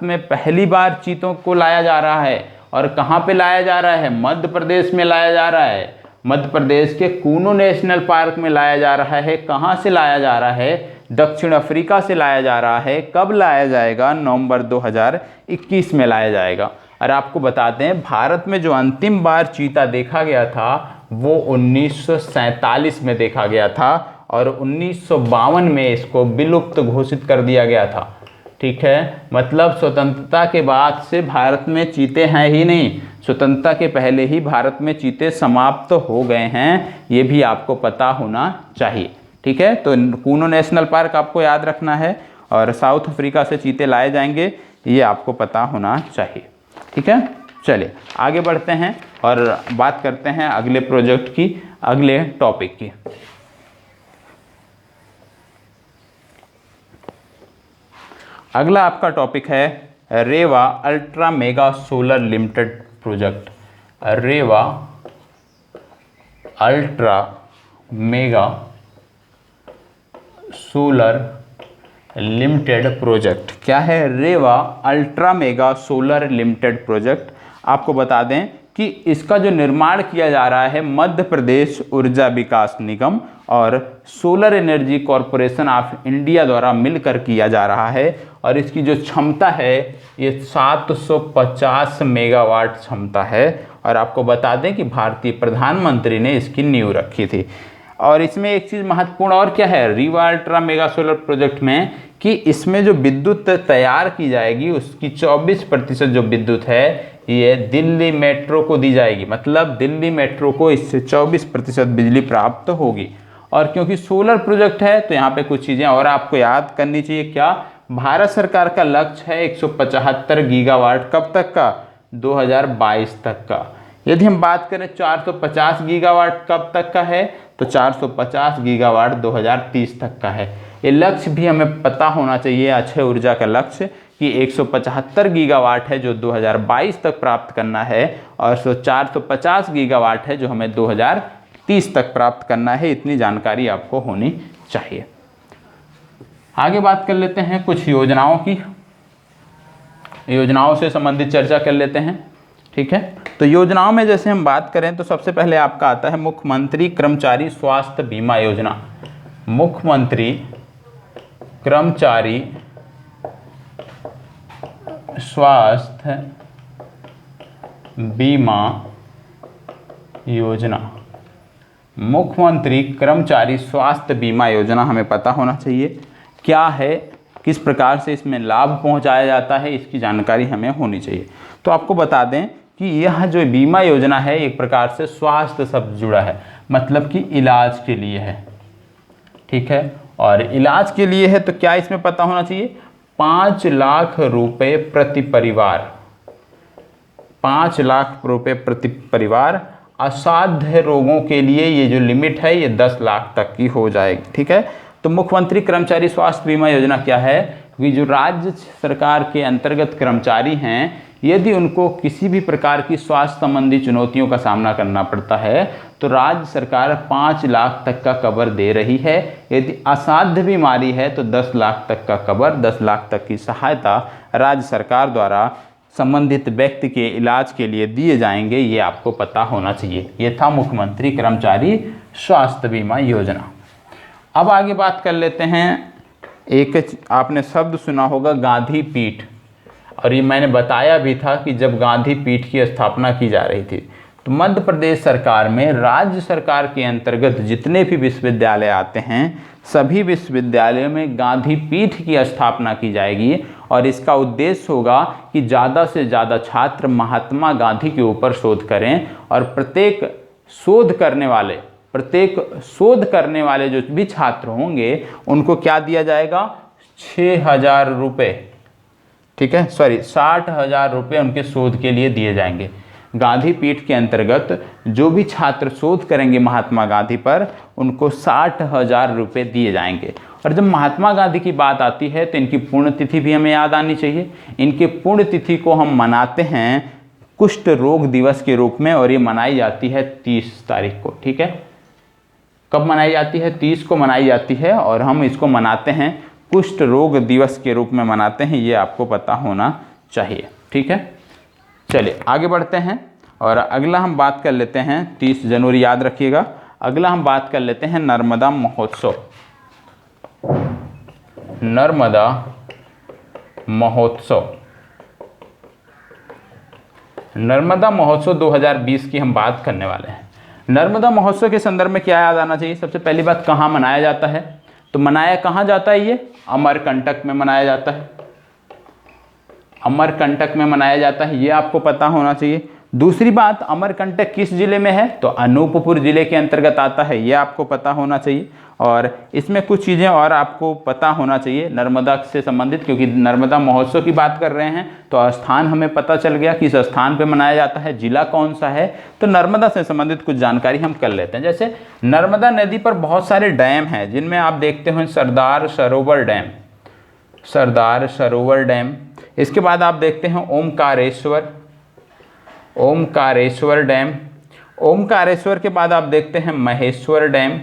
में पहली बार चीतों को लाया जा रहा है। और कहाँ पे लाया जा रहा है? मध्य प्रदेश में लाया जा रहा है। मध्य प्रदेश के कूनो नेशनल पार्क में लाया जा रहा है। कहाँ से लाया जा रहा है? दक्षिण अफ्रीका से लाया जा रहा है। कब लाया जाएगा? नवंबर 2021 में लाया जाएगा। और आपको बताते हैं भारत में जो अंतिम बार चीता देखा गया था वो 1947 में देखा गया था और 1952 में इसको विलुप्त घोषित कर दिया गया था, ठीक है। मतलब स्वतंत्रता के बाद से भारत में चीते हैं ही नहीं, स्वतंत्रता के पहले ही भारत में चीते समाप्त हो गए हैं। ये भी आपको पता होना चाहिए, ठीक है। तो कूनो नेशनल पार्क आपको याद रखना है और साउथ अफ्रीका से चीते लाए जाएंगे। ये आपको पता होना चाहिए। ठीक है, चलिए आगे बढ़ते हैं और बात करते हैं अगले प्रोजेक्ट की, अगले टॉपिक की। अगला आपका टॉपिक है Rewa ultra mega solar limited project. Rewa ultra mega solar limited project क्या है? Rewa ultra mega solar limited project. आपको बता दें कि इसका जो निर्माण किया जा रहा है मध्य प्रदेश ऊर्जा विकास निगम और solar energy corporation of India द्वारा मिलकर किया जा रहा है और इसकी जो क्षमता है ये 750 मेगावाट क्षमता है। और आपको बता दें कि भारतीय प्रधानमंत्री ने इसकी नींव रखी थी। और इसमें एक चीज़ महत्वपूर्ण और क्या है Rewa ultra mega solar project में, कि इसमें जो विद्युत तैयार की जाएगी उसकी 24% जो विद्युत है ये दिल्ली मेट्रो को दी जाएगी। मतलब दिल्ली मेट्रो को इससे 24% बिजली प्राप्त होगी। और क्योंकि सोलर प्रोजेक्ट है तो यहाँ पे कुछ चीज़ें और आपको याद करनी चाहिए। क्या? भारत सरकार का लक्ष्य है 175 गीगावाट, कब तक का? 2022 तक का। यदि हम बात करें 450 गीगावाट कब तक का है, तो 450 गीगावाट 2030 तक का है। ये लक्ष्य भी हमें पता होना चाहिए, अक्षय ऊर्जा का लक्ष्य कि 175 गीगावाट है जो 2022 तक प्राप्त करना है और 450 गीगावाट है जो हमें 2030 तक प्राप्त करना है। इतनी जानकारी आपको होनी चाहिए। आगे बात कर लेते हैं कुछ योजनाओं की, योजनाओं से संबंधित चर्चा कर लेते हैं। ठीक है, तो योजनाओं में जैसे हम बात करें तो सबसे पहले आपका आता है मुख्यमंत्री कर्मचारी स्वास्थ्य बीमा योजना। मुख्यमंत्री कर्मचारी स्वास्थ्य बीमा योजना। मुख्यमंत्री कर्मचारी स्वास्थ्य बीमा योजना हमें पता होना चाहिए क्या है, किस प्रकार से इसमें लाभ पहुंचाया जाता है, इसकी जानकारी हमें होनी चाहिए। तो आपको बता दें कि यह जो बीमा योजना है एक प्रकार से स्वास्थ्य शब्द जुड़ा है, मतलब कि इलाज के लिए है। ठीक है, और इलाज के लिए है तो क्या इसमें पता होना चाहिए? 5 लाख रुपए प्रति परिवार, 5 लाख रुपए प्रति परिवार। असाध्य रोगों के लिए ये जो लिमिट है ये 10 लाख तक की हो जाएगी। ठीक है, तो मुख्यमंत्री कर्मचारी स्वास्थ्य बीमा योजना क्या है कि जो राज्य सरकार के अंतर्गत कर्मचारी हैं यदि उनको किसी भी प्रकार की स्वास्थ्य संबंधी चुनौतियों का सामना करना पड़ता है तो राज्य सरकार 5 लाख तक का कवर दे रही है। यदि असाध्य बीमारी है तो 10 लाख तक का कवर, 10 लाख तक की सहायता राज्य सरकार द्वारा संबंधित व्यक्ति के इलाज के लिए दिए जाएंगे। ये आपको पता होना चाहिए। ये था मुख्यमंत्री कर्मचारी स्वास्थ्य बीमा योजना। अब आगे बात कर लेते हैं, एक आपने शब्द सुना होगा गांधी पीठ, और ये मैंने बताया भी था कि जब गांधी पीठ की स्थापना की जा रही थी तो मध्य प्रदेश सरकार में राज्य सरकार के अंतर्गत जितने भी विश्वविद्यालय आते हैं सभी विश्वविद्यालयों में गांधी पीठ की स्थापना की जाएगी। और इसका उद्देश्य होगा कि ज़्यादा से ज़्यादा छात्र महात्मा गांधी के ऊपर शोध करें और प्रत्येक शोध करने वाले जो भी छात्र होंगे उनको क्या दिया जाएगा? 6,000 रुपये। ठीक है, 60,000 रुपये उनके शोध के लिए दिए जाएंगे। गांधी पीठ के अंतर्गत जो भी छात्र शोध करेंगे महात्मा गांधी पर उनको 60,000 रुपये दिए जाएंगे। और जब महात्मा गांधी की बात आती है तो इनकी पुण्यतिथि भी हमें याद आनी चाहिए। इनके पुण्यतिथि को हम मनाते हैं कुष्ठ रोग दिवस के रूप में और ये मनाई जाती है 30 तारीख को। ठीक है, कब मनाई जाती है? 30 को मनाई जाती है और हम इसको मनाते हैं कुष्ठ रोग दिवस के रूप में मनाते हैं। ये आपको पता होना चाहिए। ठीक है, चलिए आगे बढ़ते हैं और अगला हम बात कर लेते हैं 30 जनवरी, याद रखिएगा। अगला हम बात कर लेते हैं नर्मदा महोत्सव। नर्मदा महोत्सव, नर्मदा महोत्सव 2020 की हम बात करने वाले हैं। नर्मदा महोत्सव के संदर्भ में क्या याद आना चाहिए? सबसे पहली बात, कहाँ मनाया जाता है? तो मनाया कहाँ जाता है? ये अमरकंटक में मनाया जाता है। अमरकंटक में मनाया जाता है, ये आपको पता होना चाहिए। दूसरी बात, अमरकंटक किस जिले में है? तो अनूपपुर जिले के अंतर्गत आता है, ये आपको पता होना चाहिए। और इसमें कुछ चीज़ें और आपको पता होना चाहिए नर्मदा से संबंधित, क्योंकि नर्मदा महोत्सव की बात कर रहे हैं तो स्थान हमें पता चल गया किस स्थान पे मनाया जाता है, जिला कौन सा है। तो नर्मदा से संबंधित कुछ जानकारी हम कर लेते हैं। जैसे नर्मदा नदी पर बहुत सारे डैम हैं, जिनमें आप देखते हो सरदार सरोवर डैम, सरदार सरोवर डैम। इसके बाद आप देखते हैं ओमकारेश्वर, ओमकारेश्वर डैम। ओमकारेश्वर के बाद आप देखते हैं महेश्वर डैम।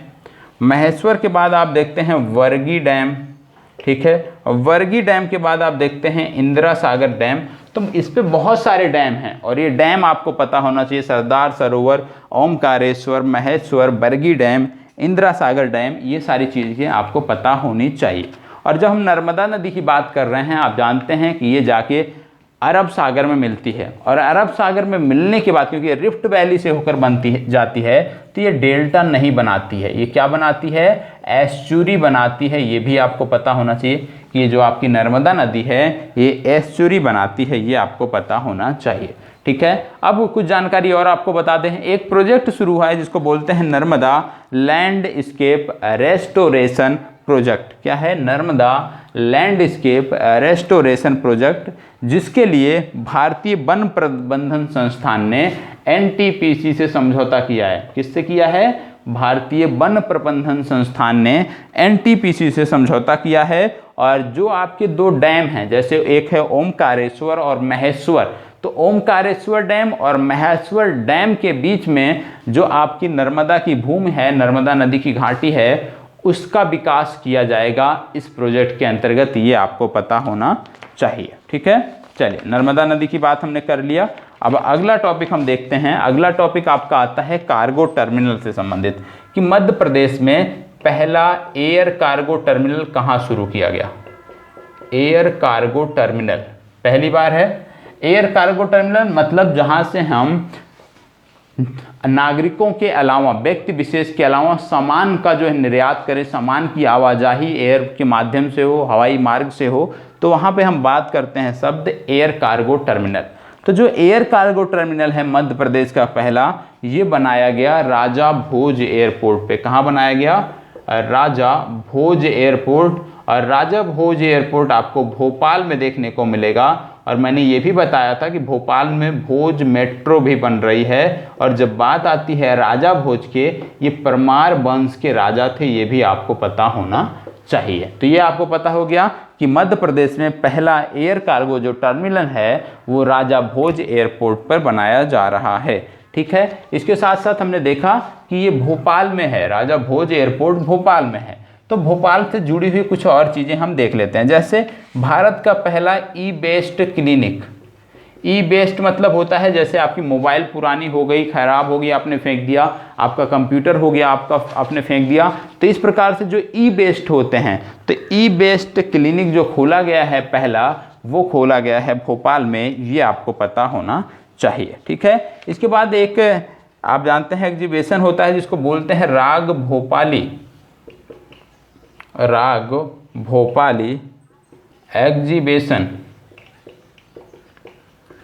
महेश्वर के बाद आप देखते हैं वर्गी डैम, ठीक है। वर्गी डैम के बाद आप देखते हैं इंदिरा सागर डैम। तो इस पे बहुत सारे डैम हैं और ये डैम आपको पता होना चाहिए, सरदार सरोवर, ओमकारेश्वर, महेश्वर, वर्गी डैम, इंदिरा सागर डैम, ये सारी चीज़ें आपको पता होनी चाहिए। और जब हम नर्मदा नदी की बात कर रहे हैं, आप जानते हैं कि ये जाके अरब सागर में मिलती है, और अरब सागर में मिलने के बाद, क्योंकि रिफ्ट वैली से होकर जाती है, तो ये डेल्टा नहीं बनाती है, ये क्या बनाती है? एस्चुरी बनाती है। ये भी आपको पता होना चाहिए कि ये जो आपकी नर्मदा नदी है ये एस्चुरी बनाती है, ये आपको पता होना चाहिए, ठीक है। अब कुछ जानकारी और आपको बता दें, एक प्रोजेक्ट शुरू हुआ है जिसको बोलते हैं नर्मदा लैंडस्केप रेस्टोरेशन प्रोजेक्ट। क्या है? नर्मदा लैंडस्केप रेस्टोरेशन प्रोजेक्ट, जिसके लिए भारतीय वन प्रबंधन संस्थान ने एनटीपीसी से समझौता किया है। किससे किया है? भारतीय वन प्रबंधन संस्थान ने एनटीपीसी से समझौता किया है। और जो आपके दो डैम हैं, जैसे एक है ओमकारेश्वर और महेश्वर, तो ओमकारेश्वर डैम और महेश्वर डैम के बीच में जो आपकी नर्मदा की भूमि है, नर्मदा नदी की घाटी है, उसका विकास किया जाएगा इस प्रोजेक्ट के अंतर्गत, ये आपको पता होना चाहिए, ठीक है। चलिए, नर्मदा नदी की बात हमने कर लिया। अब अगला टॉपिक हम देखते हैं। अगला टॉपिक आपका आता है कार्गो टर्मिनल से संबंधित, कि मध्य प्रदेश में पहला एयर कार्गो टर्मिनल कहाँ शुरू किया गया? एयर कार्गो टर्मिनल पहली बार है। एयर कार्गो टर्मिनल मतलब जहाँ से हम नागरिकों के अलावा, व्यक्ति विशेष के अलावा सामान का जो है निर्यात करें, सामान की आवाजाही एयर के माध्यम से हो, हवाई मार्ग से हो, तो वहाँ पे हम बात करते हैं शब्द एयर कार्गो टर्मिनल। तो जो एयर कार्गो टर्मिनल है मध्य प्रदेश का पहला, ये बनाया गया राजा भोज एयरपोर्ट पे। कहाँ बनाया गया? राजा भोज एयरपोर्ट। और राजा भोज एयरपोर्ट आपको भोपाल में देखने को मिलेगा। और मैंने ये भी बताया था कि भोपाल में भोज मेट्रो भी बन रही है। और जब बात आती है राजा भोज के, ये परमार वंश के राजा थे, ये भी आपको पता होना चाहिए। तो ये आपको पता हो गया कि मध्य प्रदेश में पहला एयर कार्गो जो टर्मिनल है वो राजा भोज एयरपोर्ट पर बनाया जा रहा है, ठीक है। इसके साथ साथ हमने देखा कि ये भोपाल में है, राजा भोज एयरपोर्ट भोपाल में है। तो भोपाल से जुड़ी हुई कुछ और चीज़ें हम देख लेते हैं। जैसे भारत का पहला ई वेस्ट क्लिनिक। ई वेस्ट मतलब होता है जैसे आपकी मोबाइल पुरानी हो गई, खराब हो गई, आपने फेंक दिया, आपका कंप्यूटर हो गया, आपका आपने फेंक दिया, तो इस प्रकार से जो ई वेस्ट होते हैं, तो ई वेस्ट क्लिनिक जो खोला गया है पहला, वो खोला गया है भोपाल में, ये आपको पता होना चाहिए, ठीक है। इसके बाद एक आप जानते हैं एग्जीबिशन होता है जिसको बोलते हैं राग भोपाली, राग भोपाली एग्जीबिशन,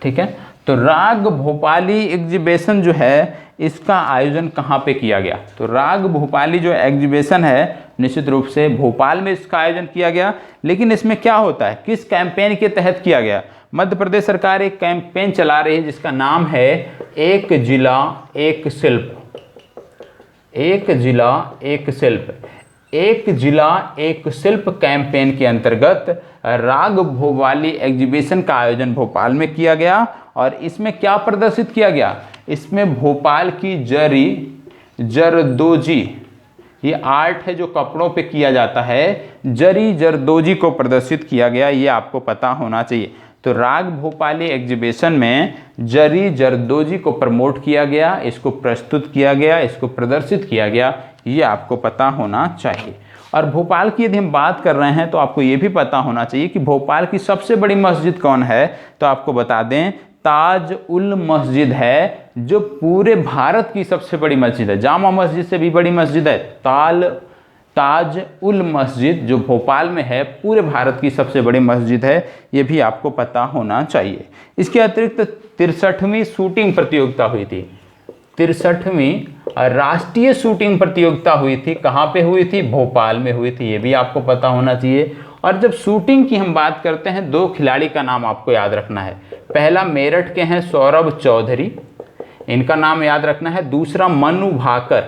ठीक है। तो राग भोपाली एग्जीबिशन जो है इसका आयोजन कहाँ पे किया गया? तो राग भोपाली जो एग्जीबिशन है निश्चित रूप से भोपाल में इसका आयोजन किया गया। लेकिन इसमें क्या होता है, किस कैंपेन के तहत किया गया? मध्य प्रदेश सरकार एक कैंपेन चला रही है जिसका नाम है एक जिला एक शिल्प, एक जिला एक शिल्प। एक जिला एक शिल्प कैंपेन के अंतर्गत राग भोपाली एग्जीबिशन का आयोजन भोपाल में किया गया। और इसमें क्या प्रदर्शित किया गया? इसमें भोपाल की जरदोजी, ये आर्ट है जो कपड़ों पे किया जाता है, जरी जरदोजी को प्रदर्शित किया गया, ये आपको पता होना चाहिए। तो राग भोपाली एग्जीबिशन में जरी जरदोजी को प्रमोट किया गया, इसको प्रस्तुत किया गया, इसको प्रदर्शित किया गया, ये आपको पता होना चाहिए। और भोपाल की यदि हम बात कर रहे हैं तो आपको ये भी पता होना चाहिए कि भोपाल की सबसे बड़ी मस्जिद कौन है? तो आपको बता दें ताज उल मस्जिद है, जो पूरे भारत की सबसे बड़ी मस्जिद है। जामा मस्जिद से भी बड़ी मस्जिद है ताज उल मस्जिद, जो भोपाल में है, पूरे भारत की सबसे बड़ी मस्जिद है, ये भी आपको पता होना चाहिए। इसके अतिरिक्त 63वीं शूटिंग प्रतियोगिता हुई थी। 63वीं राष्ट्रीय शूटिंग प्रतियोगिता हुई थी। कहाँ पे हुई थी? भोपाल में हुई थी। ये भी आपको पता होना चाहिए। और जब शूटिंग की हम बात करते हैं, 2 खिलाड़ी का नाम आपको याद रखना है। पहला मेरठ के हैं सौरभ चौधरी, इनका नाम याद रखना है। दूसरा मनु भाकर,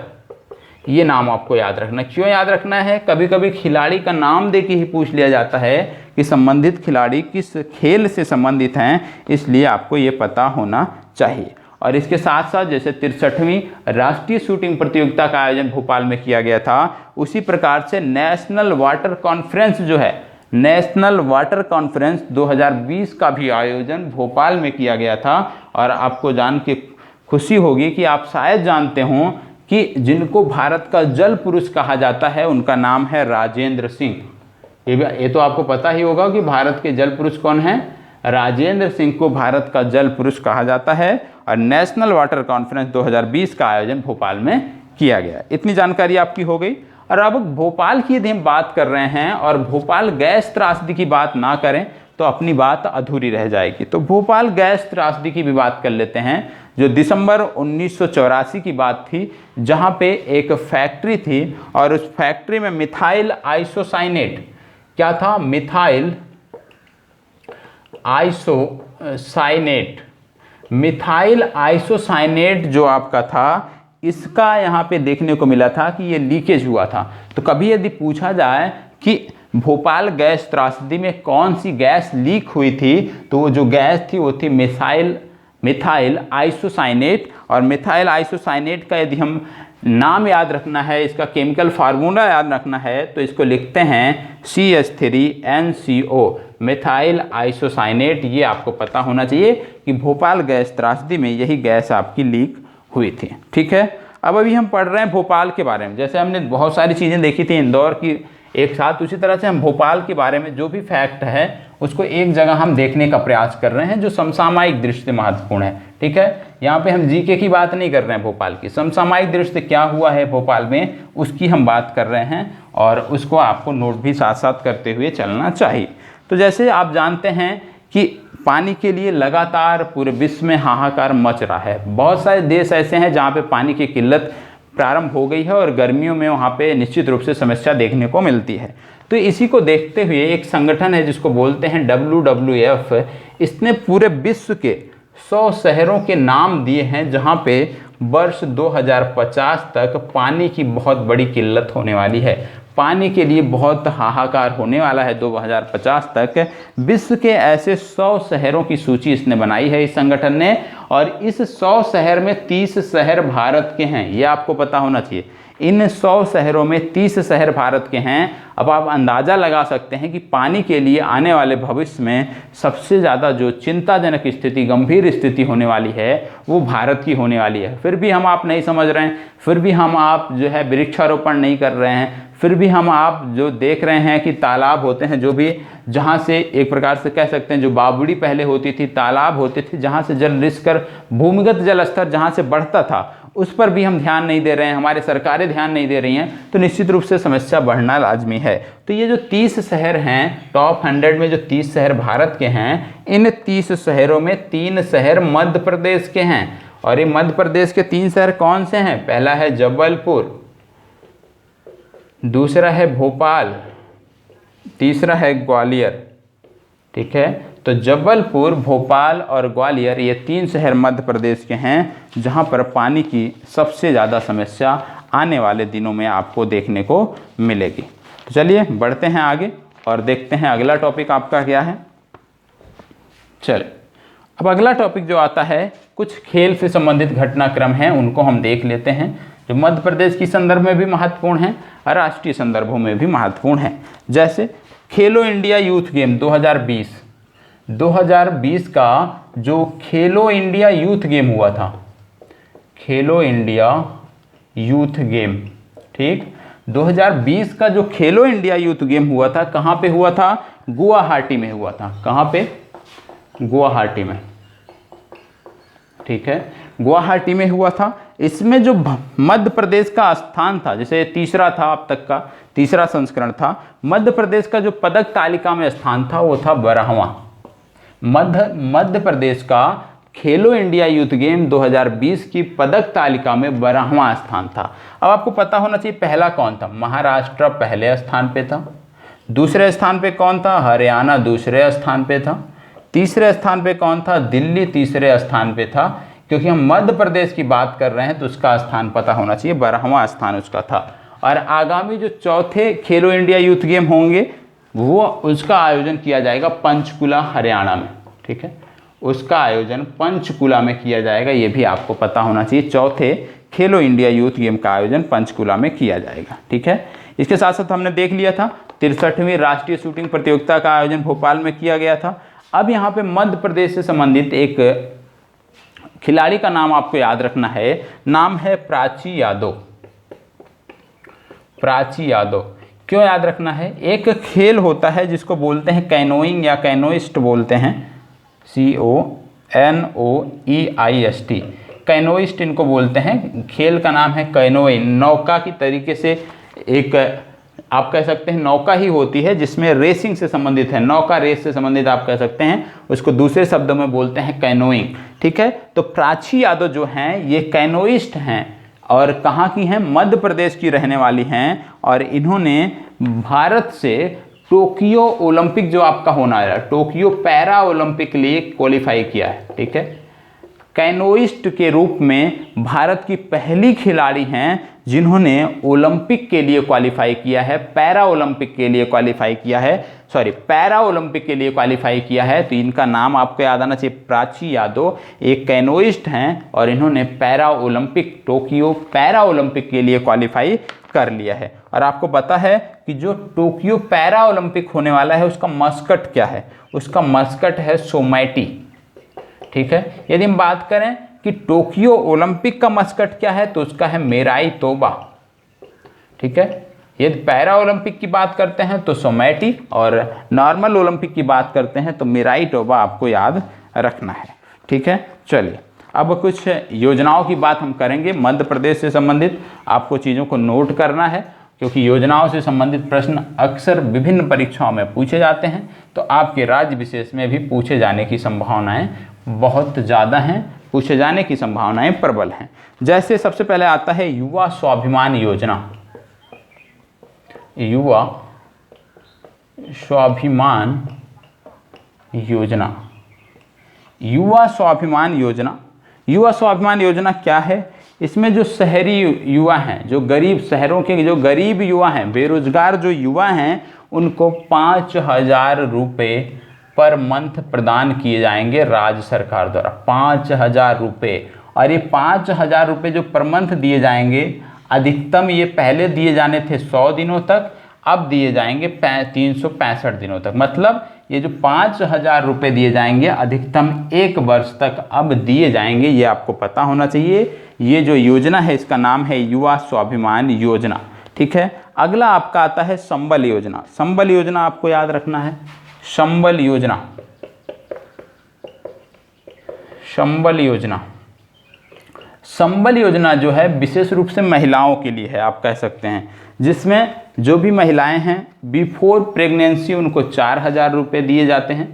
ये नाम आपको याद रखना। क्यों याद रखना है? कभी कभी खिलाड़ी का नाम दे के ही पूछ लिया जाता है कि संबंधित खिलाड़ी किस खेल से संबंधित हैं, इसलिए आपको ये पता होना चाहिए। और इसके साथ साथ जैसे 63वीं राष्ट्रीय शूटिंग प्रतियोगिता का आयोजन भोपाल में किया गया था, उसी प्रकार से नेशनल वाटर कॉन्फ्रेंस जो है, नेशनल वाटर कॉन्फ्रेंस 2020 का भी आयोजन भोपाल में किया गया था। और आपको जान के खुशी होगी कि आप शायद जानते हों कि जिनको भारत का जल पुरुष कहा जाता है उनका नाम है राजेंद्र सिंह। ये तो आपको पता ही होगा कि भारत के जल पुरुष कौन हैं? राजेंद्र सिंह को भारत का जल पुरुष कहा जाता है। और नेशनल वाटर कॉन्फ्रेंस 2020 का आयोजन भोपाल में किया गया। इतनी जानकारी आपकी हो गई। और अब भोपाल की यदि हम बात कर रहे हैं और भोपाल गैस त्रासदी की बात ना करें तो अपनी बात अधूरी रह जाएगी। तो भोपाल गैस त्रासदी की भी बात कर लेते हैं, जो दिसंबर 1984 की बात थी, जहां पे एक फैक्ट्री थी और उस फैक्ट्री में मिथाइल आइसोसाइनेट, क्या था? Methyl isocyanate. मिथाइल आइसोसाइनेट जो आपका था, इसका यहाँ पे देखने को मिला था कि ये लीकेज हुआ था। तो कभी यदि पूछा जाए कि भोपाल गैस त्रासदी में कौन सी गैस लीक हुई थी, तो वो जो गैस थी वो थी मिथाइल आइसोसाइनेट। और मिथाइल आइसोसाइनेट का यदि हम नाम याद रखना है, इसका केमिकल फार्मूला याद रखना है, तो इसको लिखते हैं CH3NCO, मिथाइल आइसोसाइनेट। ये आपको पता होना चाहिए कि भोपाल गैस त्रासदी में यही गैस आपकी लीक हुई थी। ठीक है, अब अभी हम पढ़ रहे हैं भोपाल के बारे में। जैसे हमने बहुत सारी चीज़ें देखी थी इंदौर की एक साथ, उसी तरह से हम भोपाल के बारे में जो भी फैक्ट है उसको एक जगह हम देखने का प्रयास कर रहे हैं, जो समसामयिक दृष्टि से महत्वपूर्ण है। ठीक है, यहाँ पे हम जीके की बात नहीं कर रहे हैं, भोपाल की समसामयिक दृष्टि से क्या हुआ है भोपाल में उसकी हम बात कर रहे हैं, और उसको आपको नोट भी साथ साथ करते हुए चलना चाहिए। तो जैसे आप जानते हैं कि पानी के लिए लगातार पूरे विश्व में हाहाकार मच रहा है। बहुत सारे देश ऐसे हैं जहाँ पे पानी की किल्लत प्रारंभ हो गई है और गर्मियों में वहाँ पे निश्चित रूप से समस्या देखने को मिलती है। तो इसी को देखते हुए एक संगठन है जिसको बोलते हैं WWF, इसने पूरे विश्व के 100 शहरों के नाम दिए हैं जहाँ पे वर्ष 2050 तक पानी की बहुत बड़ी किल्लत होने वाली है। पानी के लिए बहुत हाहाकार होने वाला है 2050 तक। विश्व के ऐसे 100 शहरों की सूची इसने बनाई है इस संगठन ने, और इस 100 शहर में 30 शहर भारत के हैं, ये आपको पता होना चाहिए। इन 100 शहरों में 30 शहर भारत के हैं। अब आप अंदाज़ा लगा सकते हैं कि पानी के लिए आने वाले भविष्य में सबसे ज़्यादा जो चिंताजनक स्थिति, गंभीर स्थिति होने वाली है वो भारत की होने वाली है। फिर भी हम आप नहीं समझ रहे हैं, फिर भी हम आप जो है वृक्षारोपण नहीं कर रहे हैं, फिर भी हम आप जो देख रहे हैं कि तालाब होते हैं, जो भी जहाँ से एक प्रकार से कह सकते हैं जो बावड़ी पहले होती थी, तालाब होते थे जहाँ से जल रिस कर भूमिगत जल स्तर जहाँ से बढ़ता था, उस पर भी हम ध्यान नहीं दे रहे हैं, हमारे सरकारें ध्यान नहीं दे रही हैं, तो निश्चित रूप से समस्या बढ़ना लाजमी है। तो ये जो 30 शहर हैं, टॉप 100 में जो 30 शहर भारत के हैं, इन 30 शहरों में 3 शहर मध्य प्रदेश के हैं। और ये मध्य प्रदेश के 3 शहर कौन से हैं? पहला है जबलपुर, दूसरा है भोपाल, तीसरा है ग्वालियर। ठीक है, तो जबलपुर, भोपाल और ग्वालियर ये 3 शहर मध्य प्रदेश के हैं जहां पर पानी की सबसे ज़्यादा समस्या आने वाले दिनों में आपको देखने को मिलेगी। तो चलिए बढ़ते हैं आगे और देखते हैं अगला टॉपिक आपका क्या है। चलिए अब अगला टॉपिक जो आता है, कुछ खेल से संबंधित घटनाक्रम हैं, उनको हम देख लेते हैं, जो मध्य प्रदेश की संदर्भ में भी महत्वपूर्ण है और राष्ट्रीय संदर्भों में भी महत्वपूर्ण है। जैसे खेलो इंडिया यूथ गेम 2020 का जो खेलो इंडिया यूथ गेम हुआ था, खेलो इंडिया यूथ गेम, ठीक, 2020 का जो खेलो इंडिया यूथ गेम हुआ था, कहाँ पे हुआ था? गुवाहाटी में हुआ था। कहाँ पे? गुवाहाटी में। ठीक है, गुवाहाटी में हुआ था। इसमें जो मध्य प्रदेश का स्थान था, जैसे तीसरा था, अब तक का तीसरा संस्करण था, मध्य प्रदेश का जो पदक तालिका में स्थान था वो था 12वां। मध्य प्रदेश का खेलो इंडिया यूथ गेम 2020 की पदक तालिका में 12वां स्थान था। अब आपको पता होना चाहिए पहला कौन था। महाराष्ट्र पहले स्थान पे था। दूसरे स्थान पे कौन था? हरियाणा दूसरे स्थान पे था। तीसरे स्थान पे कौन था? दिल्ली तीसरे स्थान पे था। क्योंकि हम मध्य प्रदेश की बात कर रहे हैं तो उसका स्थान पता होना चाहिए, 12वां स्थान उसका था। और आगामी जो चौथे खेलो इंडिया यूथ गेम होंगे वो उसका आयोजन किया जाएगा पंचकुला हरियाणा में। ठीक है, उसका आयोजन पंचकुला में किया जाएगा, ये भी आपको पता होना चाहिए। चौथे खेलो इंडिया यूथ गेम का आयोजन पंचकुला में किया जाएगा। ठीक है, इसके साथ साथ हमने देख लिया था 63वीं राष्ट्रीय शूटिंग प्रतियोगिता का आयोजन भोपाल में किया गया था। अब यहाँ पे मध्य प्रदेश से संबंधित एक खिलाड़ी का नाम आपको याद रखना है, नाम है प्राची यादव। प्राची यादव क्यों याद रखना है? एक खेल होता है जिसको बोलते हैं कैनोइंग या कैनोइस्ट बोलते हैं, CONOEIST, कैनोइस्ट इनको बोलते हैं। खेल का नाम है कैनोइंग। नौका की तरीके से एक आप कह सकते हैं नौका ही होती है जिसमें रेसिंग से संबंधित है, नौका रेस से संबंधित आप कह सकते हैं, उसको दूसरे शब्दों में बोलते हैं कैनोइंग। ठीक है, तो प्राची यादव जो हैं ये कैनोइस्ट हैं और कहाँ की हैं? मध्य प्रदेश की रहने वाली हैं। और इन्होंने भारत से टोक्यो ओलंपिक जो आपका होना है, टोक्यो पैरा ओलंपिक के लिए क्वालिफाई किया है। ठीक है, कैनोइस्ट के रूप में भारत की पहली खिलाड़ी हैं जिन्होंने ओलंपिक के लिए क्वालिफाई किया है, पैरा ओलंपिक के लिए क्वालिफाई किया है, पैरा ओलंपिक के लिए क्वालिफाई किया है। तो इनका नाम आपको याद आना चाहिए, प्राची यादव एक कैनोइस्ट हैं और इन्होंने para Olympic, Tokyo para Olympic के लिए क्वालिफाई कर लिया है। और आपको पता है कि जो टोक्यो पैरा ओलंपिक होने वाला है उसका मस्कट क्या है? उसका मस्कट है सोमैटी। ठीक है, यदि हम बात करें कि टोक्यो ओलंपिक का मस्कट क्या है तो उसका है मेराई तोबा। ठीक है, यदि पैरा ओलंपिक की बात करते हैं तो सोमैटी और नॉर्मल ओलंपिक की बात करते हैं तो मेराई तोबा आपको याद रखना है। ठीक है, चलिए अब कुछ योजनाओं की बात हम करेंगे मध्य प्रदेश से संबंधित। आपको चीज़ों को नोट करना है क्योंकि योजनाओं से संबंधित प्रश्न अक्सर विभिन्न परीक्षाओं में पूछे जाते हैं, तो आपके राज्य विशेष में भी पूछे जाने की संभावनाएं बहुत ज़्यादा हैं, पूछे जाने की संभावनाएं प्रबल हैं। जैसे सबसे पहले आता है युवा स्वाभिमान योजना। युवा स्वाभिमान योजना, युवा स्वाभिमान योजना। युवा स्वाभिमान योजना क्या है? इसमें जो शहरी युवा हैं, जो गरीब शहरों के जो गरीब युवा हैं, बेरोजगार जो युवा हैं, उनको 5,000 रुपये पर मंथ प्रदान किए जाएंगे राज्य सरकार द्वारा। 5,000 रुपये। और ये 5,000 रुपये जो पर मंथ दिए जाएंगे, अधिकतम ये पहले दिए जाने थे 100 दिनों तक, अब दिए जाएंगे 365 दिनों तक। मतलब ये जो 5,000 रुपये दिए जाएंगे अधिकतम 1 वर्ष तक अब दिए जाएंगे, ये आपको पता होना चाहिए। ये जो योजना है इसका नाम है युवा स्वाभिमान योजना। ठीक है, अगला आपका आता है संबल योजना। संबल योजना आपको याद रखना है, संबल योजना। संबल योजना, संबल योजना जो है विशेष रूप से महिलाओं के लिए है, आप कह सकते हैं, जिसमें जो भी महिलाएं हैं बिफोर प्रेगनेंसी उनको 4,000 रुपये दिए जाते हैं,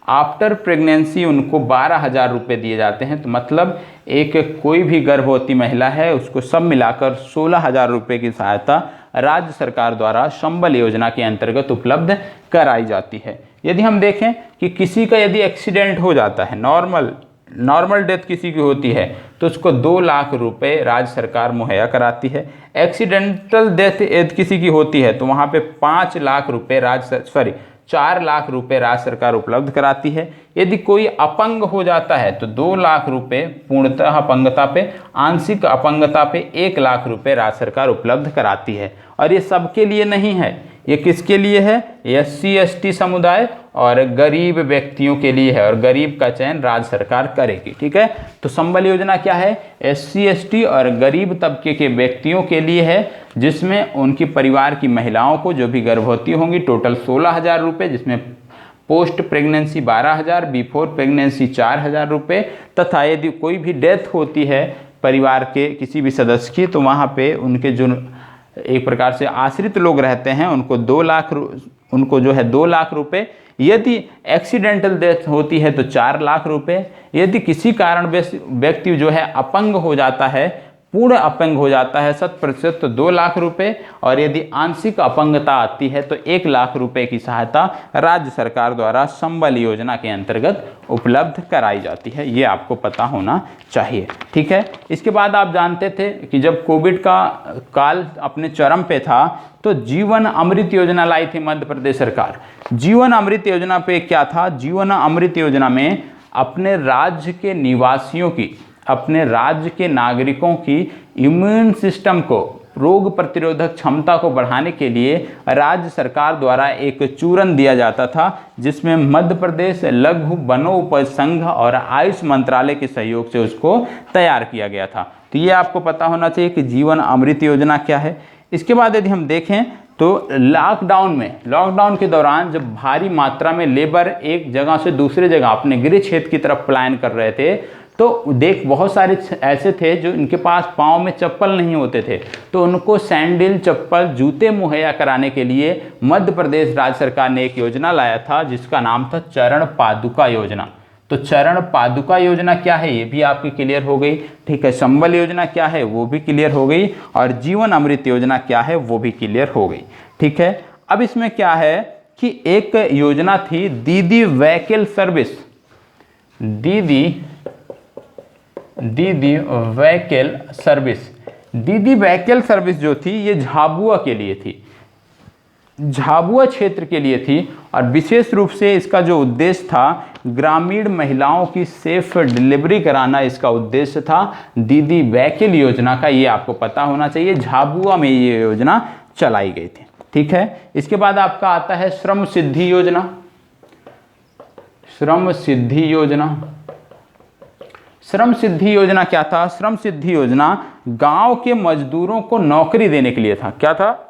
आफ्टर प्रेगनेंसी उनको 12,000 रुपये दिए जाते हैं। तो मतलब एक कोई भी गर्भवती महिला है उसको सब मिलाकर 16,000 रुपये की सहायता राज्य सरकार द्वारा संबल योजना के अंतर्गत उपलब्ध कराई जाती है। यदि हम देखें कि किसी का यदि एक्सीडेंट हो जाता है, नॉर्मल डेथ किसी की होती है, तो उसको 2 लाख रुपए राज्य सरकार मुहैया कराती है। एक्सीडेंटल डेथ यदि किसी की होती है तो वहाँ पे 5 लाख रुपए 4 लाख रुपए राज्य सरकार उपलब्ध कराती है। यदि कोई अपंग हो जाता है तो 2 लाख रुपए पूर्णतः अपंगता पे, आंशिक अपंगता पे 1 लाख रुपए राज्य सरकार उपलब्ध कराती है। और ये सबके लिए नहीं है, ये किसके लिए है? SC ST समुदाय और गरीब व्यक्तियों के लिए है, और गरीब का चयन राज्य सरकार करेगी। ठीक है, तो संबल योजना क्या है? SC ST और गरीब तबके के व्यक्तियों के लिए है, जिसमें उनकी परिवार की महिलाओं को जो भी गर्भवती होंगी टोटल 16,000 रुपये, जिसमें पोस्ट प्रेगनेंसी 12,000, बिफोर प्रेगनेंसी 4,000 रुपये, तथा यदि कोई भी डेथ होती है परिवार के किसी भी सदस्य की तो वहाँ पे उनके जो एक प्रकार से आश्रित लोग रहते हैं उनको 2 लाख रुपए यदि एक्सीडेंटल डेथ होती है तो 4 लाख रुपए, यदि किसी कारण व्यक्ति जो है अपंग हो जाता है, पूर्ण अपंग हो जाता है 100% तो 2 लाख रुपए, और यदि आंशिक अपंगता आती है तो 1 लाख रुपए की सहायता राज्य सरकार द्वारा संबल योजना के अंतर्गत उपलब्ध कराई जाती है। ये आपको पता होना चाहिए, ठीक है। इसके बाद आप जानते थे कि जब कोविड का काल अपने चरम पे था तो जीवन अमृत योजना लाई थी मध्य प्रदेश सरकार। जीवन अमृत योजना पे क्या था? जीवन अमृत योजना में अपने राज्य के निवासियों की, अपने राज्य के नागरिकों की इम्यून सिस्टम को, रोग प्रतिरोधक क्षमता को बढ़ाने के लिए राज्य सरकार द्वारा एक चूर्ण दिया जाता था, जिसमें मध्य प्रदेश लघु वनोपज संघ और आयुष मंत्रालय के सहयोग से उसको तैयार किया गया था। तो ये आपको पता होना चाहिए कि जीवन अमृत योजना क्या है। इसके बाद यदि हम देखें तो लॉकडाउन के दौरान जब भारी मात्रा में लेबर एक जगह से दूसरे जगह अपने गृह क्षेत्र की तरफ पलायन कर रहे थे, तो बहुत सारे ऐसे थे जो इनके पास पाँव में चप्पल नहीं होते थे, तो उनको सैंडल, चप्पल, जूते मुहैया कराने के लिए मध्य प्रदेश राज्य सरकार ने एक योजना लाया था जिसका नाम था चरण पादुका योजना। तो चरण पादुका योजना क्या है ये भी आपकी क्लियर हो गई, ठीक है। संबल योजना क्या है वो भी क्लियर हो गई, और जीवन अमृत योजना क्या है वो भी क्लियर हो गई, ठीक है। अब इसमें क्या है कि एक योजना थी दीदी व्हीकल सर्विस, दीदी व्हीकल सर्विस। दीदी व्हीकल सर्विस जो थी ये झाबुआ के लिए थी, झाबुआ क्षेत्र के लिए थी, और विशेष रूप से इसका जो उद्देश्य था ग्रामीण महिलाओं की सेफ डिलीवरी कराना इसका उद्देश्य था दीदी व्हीकल योजना का। ये आपको पता होना चाहिए, झाबुआ में ये योजना चलाई गई थी, ठीक है। इसके बाद आपका आता है श्रम सिद्धि योजना। श्रम सिद्धि योजना, श्रम सिद्धि योजना क्या था? श्रम सिद्धि योजना गांव के मजदूरों को नौकरी देने के लिए था। क्या था?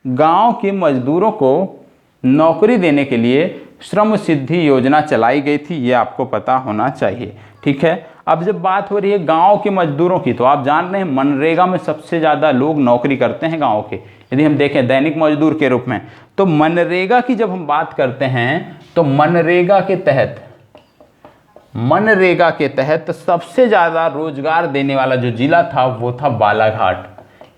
गांव के मजदूरों को नौकरी देने के लिए श्रम सिद्धि योजना चलाई गई थी, ये आपको पता होना चाहिए, ठीक है। अब जब बात हो रही है गांव के मजदूरों की, तो आप जान रहे हैं मनरेगा में सबसे ज़्यादा लोग नौकरी करते हैं गांव के, यदि हम देखें दैनिक मजदूर के रूप में। तो मनरेगा की जब हम बात करते हैं तो मनरेगा के तहत सबसे ज़्यादा रोजगार देने वाला जो जिला था वो था बालाघाट।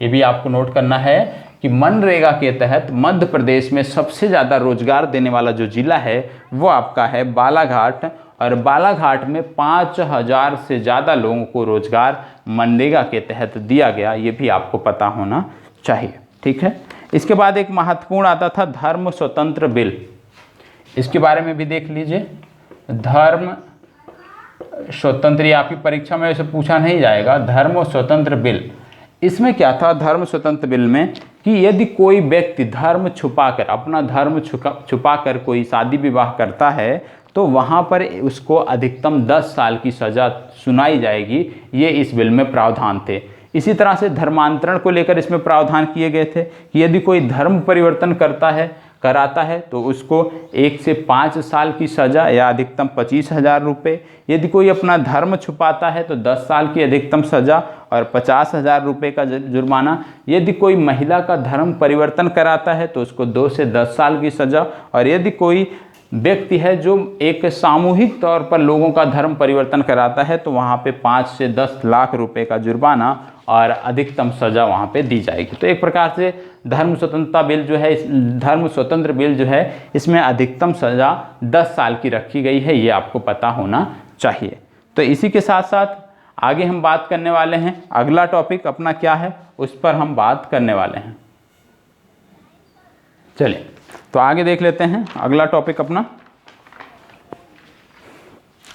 ये भी आपको नोट करना है कि मनरेगा के तहत मध्य प्रदेश में सबसे ज़्यादा रोजगार देने वाला जो जिला है वो आपका है बालाघाट, और बालाघाट में 5000 से ज़्यादा लोगों को रोजगार मनरेगा के तहत दिया गया, ये भी आपको पता होना चाहिए, ठीक है। इसके बाद एक महत्वपूर्ण आता था धर्म स्वतंत्र बिल, इसके बारे में भी देख लीजिए। धर्म स्वतंत्र, ये आपकी परीक्षा में ऐसे पूछा नहीं जाएगा, धर्म स्वतंत्र बिल। इसमें क्या था धर्म स्वतंत्र बिल में कि यदि कोई व्यक्ति धर्म छुपाकर, अपना धर्म छुपाकर कोई शादी विवाह करता है तो वहाँ पर उसको अधिकतम 10 साल की सज़ा सुनाई जाएगी, ये इस बिल में प्रावधान थे। इसी तरह से धर्मांतरण को लेकर इसमें प्रावधान किए गए थे कि यदि कोई धर्म परिवर्तन कराता है तो उसको 1 से 5 साल की सज़ा या अधिकतम 25,000 रुपये, यदि कोई अपना धर्म छुपाता है तो 10 साल की अधिकतम सज़ा और 50,000 रुपये का जुर्माना, यदि कोई महिला का धर्म परिवर्तन कराता है तो उसको 2 से 10 साल की सज़ा, और यदि कोई व्यक्ति है जो एक सामूहिक तौर पर लोगों का धर्म परिवर्तन कराता है तो वहाँ पे 5 से 10 लाख रुपए का जुर्माना और अधिकतम सज़ा वहाँ पे दी जाएगी। तो एक प्रकार से धर्म स्वतंत्रता बिल जो है, धर्म स्वतंत्र बिल जो है, इसमें अधिकतम सज़ा 10 साल की रखी गई है, ये आपको पता होना चाहिए। तो इसी के साथ साथ आगे हम बात करने वाले हैं, अगला टॉपिक अपना क्या है उस पर हम बात करने वाले हैं। चलिए तो आगे देख लेते हैं अगला टॉपिक अपना।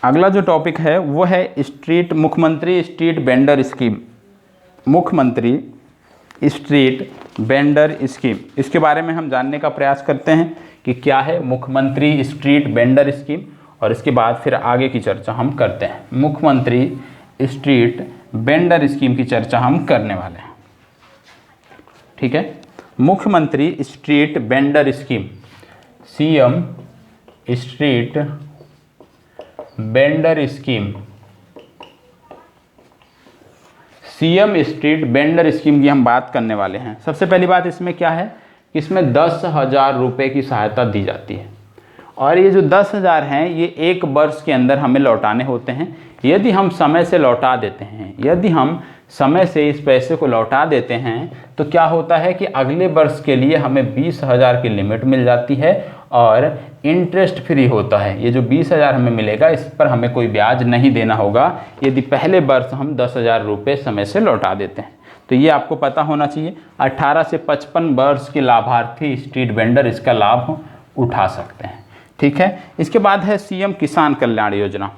अगला जो टॉपिक है वो है मुख्यमंत्री स्ट्रीट वेंडर स्कीम। मुख्यमंत्री स्ट्रीट वेंडर स्कीम, इसके बारे में हम जानने का प्रयास करते हैं कि क्या है मुख्यमंत्री स्ट्रीट वेंडर स्कीम, और इसके बाद फिर आगे की चर्चा हम करते हैं। मुख्यमंत्री स्ट्रीट वेंडर स्कीम की चर्चा हम करने वाले हैं, ठीक है। मुख्यमंत्री street vendor scheme, CM street vendor scheme, CM street vendor scheme की हम बात करने वाले हैं। सबसे पहली बात इसमें क्या है कि इसमें 10,000 रुपये की सहायता दी जाती है, और ये जो 10,000 हैं ये एक वर्ष के अंदर हमें लौटाने होते हैं। यदि हम समय से लौटा देते हैं, यदि हम समय से इस पैसे को लौटा देते हैं तो क्या होता है कि अगले वर्ष के लिए हमें 20,000 की लिमिट मिल जाती है और इंटरेस्ट फ्री होता है। ये जो 20,000 हमें मिलेगा इस पर हमें कोई ब्याज नहीं देना होगा यदि पहले वर्ष हम 10,000 रुपये समय से लौटा देते हैं। तो ये आपको पता होना चाहिए। 18 से 55 वर्ष के लाभार्थी स्ट्रीट वेंडर इसका लाभ उठा सकते हैं। ठीक है, इसके बाद है सीएम किसान कल्याण योजना।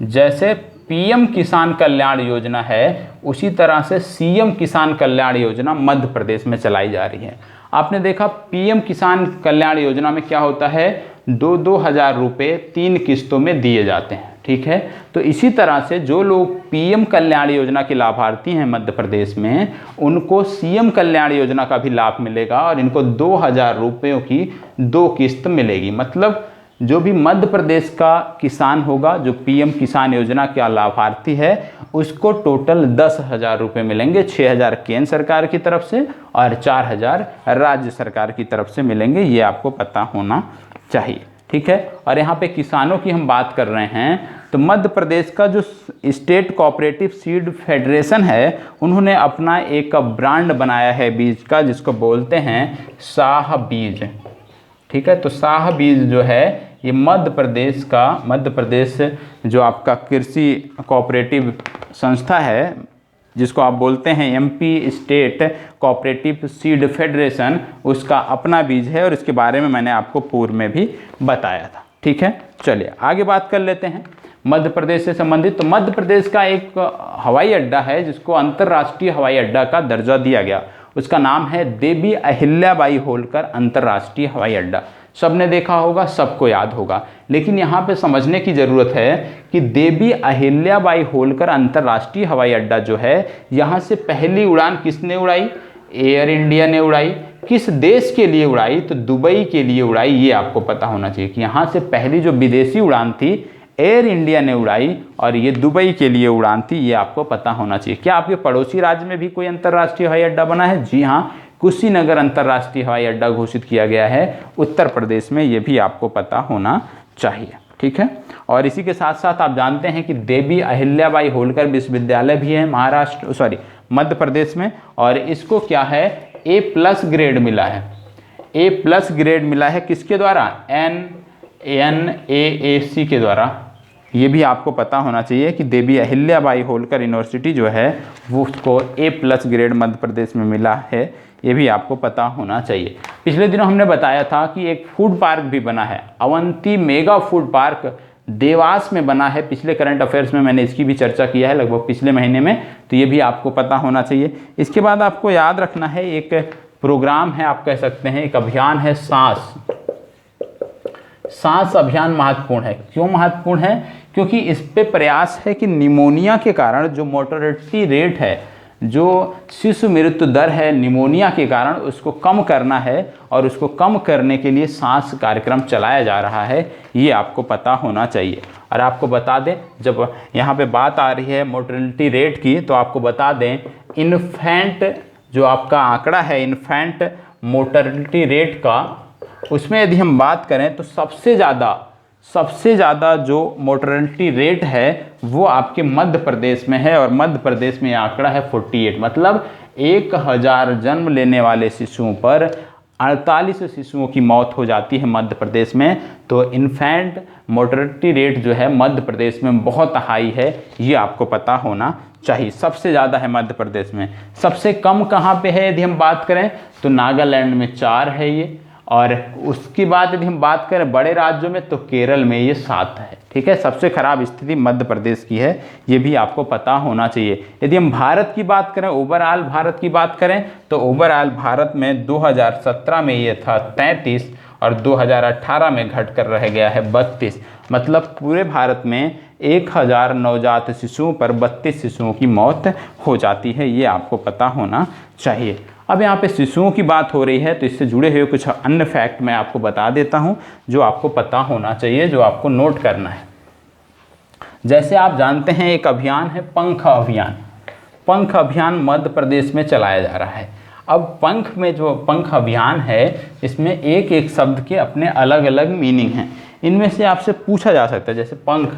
जैसे पीएम किसान कल्याण योजना है उसी तरह से सीएम किसान कल्याण योजना मध्य प्रदेश में चलाई जा रही है। आपने देखा पीएम किसान कल्याण योजना में क्या होता है, 2-2 हज़ार रुपये 3 किस्तों में दिए जाते हैं। ठीक है, तो इसी तरह से जो लोग पीएम कल्याण योजना के लाभार्थी हैं मध्य प्रदेश में, उनको सीएम कल्याण योजना का भी लाभ मिलेगा और इनको 2,000 रुपयों की 2 किस्त मिलेगी। मतलब जो भी मध्य प्रदेश का किसान होगा जो पीएम किसान योजना का लाभार्थी है उसको टोटल 10,000 रुपये मिलेंगे। 6,000 केंद्र सरकार की तरफ से और 4,000 राज्य सरकार की तरफ से मिलेंगे। ये आपको पता होना चाहिए। ठीक है, और यहाँ पे किसानों की हम बात कर रहे हैं तो मध्य प्रदेश का जो स्टेट कोऑपरेटिव सीड फेडरेशन है उन्होंने अपना एक ब्रांड बनाया है बीज का जिसको बोलते हैं शाह बीज। ठीक है, तो शाह बीज जो है ये मध्य प्रदेश जो आपका कृषि कोऑपरेटिव संस्था है जिसको आप बोलते हैं MP state cooperative seed federation, उसका अपना बीज है और इसके बारे में मैंने आपको पूर्व में भी बताया था। ठीक है, चलिए आगे बात कर लेते हैं मध्य प्रदेश से संबंधित। तो मध्य प्रदेश का एक हवाई अड्डा है जिसको अंतर्राष्ट्रीय हवाई अड्डा का दर्जा दिया गया। उसका नाम है देवी अहिल्याबाई होलकर अंतर्राष्ट्रीय हवाई अड्डा। सबने देखा होगा, सबको याद होगा, लेकिन यहाँ पे समझने की ज़रूरत है कि देवी अहिल्याबाई होलकर अंतर्राष्ट्रीय हवाई अड्डा जो है, यहाँ से पहली उड़ान किसने उड़ाई? एयर इंडिया ने उड़ाई। किस देश के लिए उड़ाई? तो दुबई के लिए उड़ाई। ये आपको पता होना चाहिए कि यहाँ से पहली जो विदेशी उड़ान थी एयर इंडिया ने उड़ाई और ये दुबई के लिए उड़ान थी। ये आपको पता होना चाहिए। क्या आपके पड़ोसी राज्य में भी कोई अंतर्राष्ट्रीय हवाई अड्डा बना है? जी हाँ, कुशीनगर अंतर्राष्ट्रीय हवाई अड्डा घोषित किया गया है उत्तर प्रदेश में। ये भी आपको पता होना चाहिए। ठीक है, और इसी के साथ साथ आप जानते हैं कि देवी अहिल्याबाई होलकर विश्वविद्यालय भी है मध्य प्रदेश में, और इसको क्या है A+ ग्रेड मिला है। A+ ग्रेड मिला है किसके द्वारा? NAAC के द्वारा। ये भी आपको पता होना चाहिए कि देवी अहिल्याबाई होलकर यूनिवर्सिटी जो है वो उसको A+ ग्रेड मध्य प्रदेश में मिला है। ये भी आपको पता होना चाहिए। पिछले दिनों हमने बताया था कि एक फूड पार्क भी बना है, Avanti mega food park Dewas में बना है। पिछले करंट अफेयर्स में मैंने इसकी भी चर्चा किया है लगभग पिछले महीने में, तो ये भी आपको पता होना चाहिए। इसके बाद आपको याद रखना है एक प्रोग्राम है, आप कह सकते हैं एक अभियान है सांस अभियान महत्वपूर्ण है। क्यों महत्वपूर्ण है? क्योंकि इस पे प्रयास है कि निमोनिया के कारण जो मोर्टेलिटी रेट है, जो शिशु मृत्यु दर है निमोनिया के कारण, उसको कम करना है और उसको कम करने के लिए सांस कार्यक्रम चलाया जा रहा है। ये आपको पता होना चाहिए। और आपको बता दें, जब यहाँ पे बात आ रही है मोर्टेलिटी रेट की, तो आपको बता दें इन्फेंट जो आपका आंकड़ा है इन्फेंट मोर्टेलिटी रेट का, उसमें यदि हम बात करें तो सबसे ज़्यादा जो मोर्टेलिटी रेट है वो आपके मध्य प्रदेश में है, और मध्य प्रदेश में यह आंकड़ा है 48। मतलब 1,000 जन्म लेने वाले शिशुओं पर 48 शिशुओं की मौत हो जाती है मध्य प्रदेश में। तो इन्फेंट मोर्टेलिटी रेट जो है मध्य प्रदेश में बहुत हाई है, ये आपको पता होना चाहिए। सबसे ज़्यादा है मध्य प्रदेश में। सबसे कम कहाँ पे है यदि हम बात करें तो नागालैंड में 4 है ये, और उसकी बात यदि हम बात करें बड़े राज्यों में तो केरल में ये 7 है। ठीक है, सबसे खराब स्थिति मध्य प्रदेश की है, ये भी आपको पता होना चाहिए। यदि हम भारत की बात करें, ओवरऑल भारत की बात करें, तो ओवरऑल भारत में 2017 में ये था 33 और 2018 में घट कर रह गया है 32। मतलब पूरे भारत में 1,000 नवजात शिशुओं पर 32 शिशुओं की मौत हो जाती है। ये आपको पता होना चाहिए। अब यहाँ पे शिशुओं की बात हो रही है तो इससे जुड़े हुए कुछ अन्य फैक्ट मैं आपको बता देता हूँ जो आपको पता होना चाहिए, जो आपको नोट करना है। जैसे आप जानते हैं एक अभियान है पंख अभियान। पंख अभियान मध्य प्रदेश में चलाया जा रहा है। अब पंख में जो पंख अभियान है इसमें एक एक शब्द के अपने अलग अलग मीनिंग हैं। इनमें से आपसे पूछा जा सकता है, जैसे पंख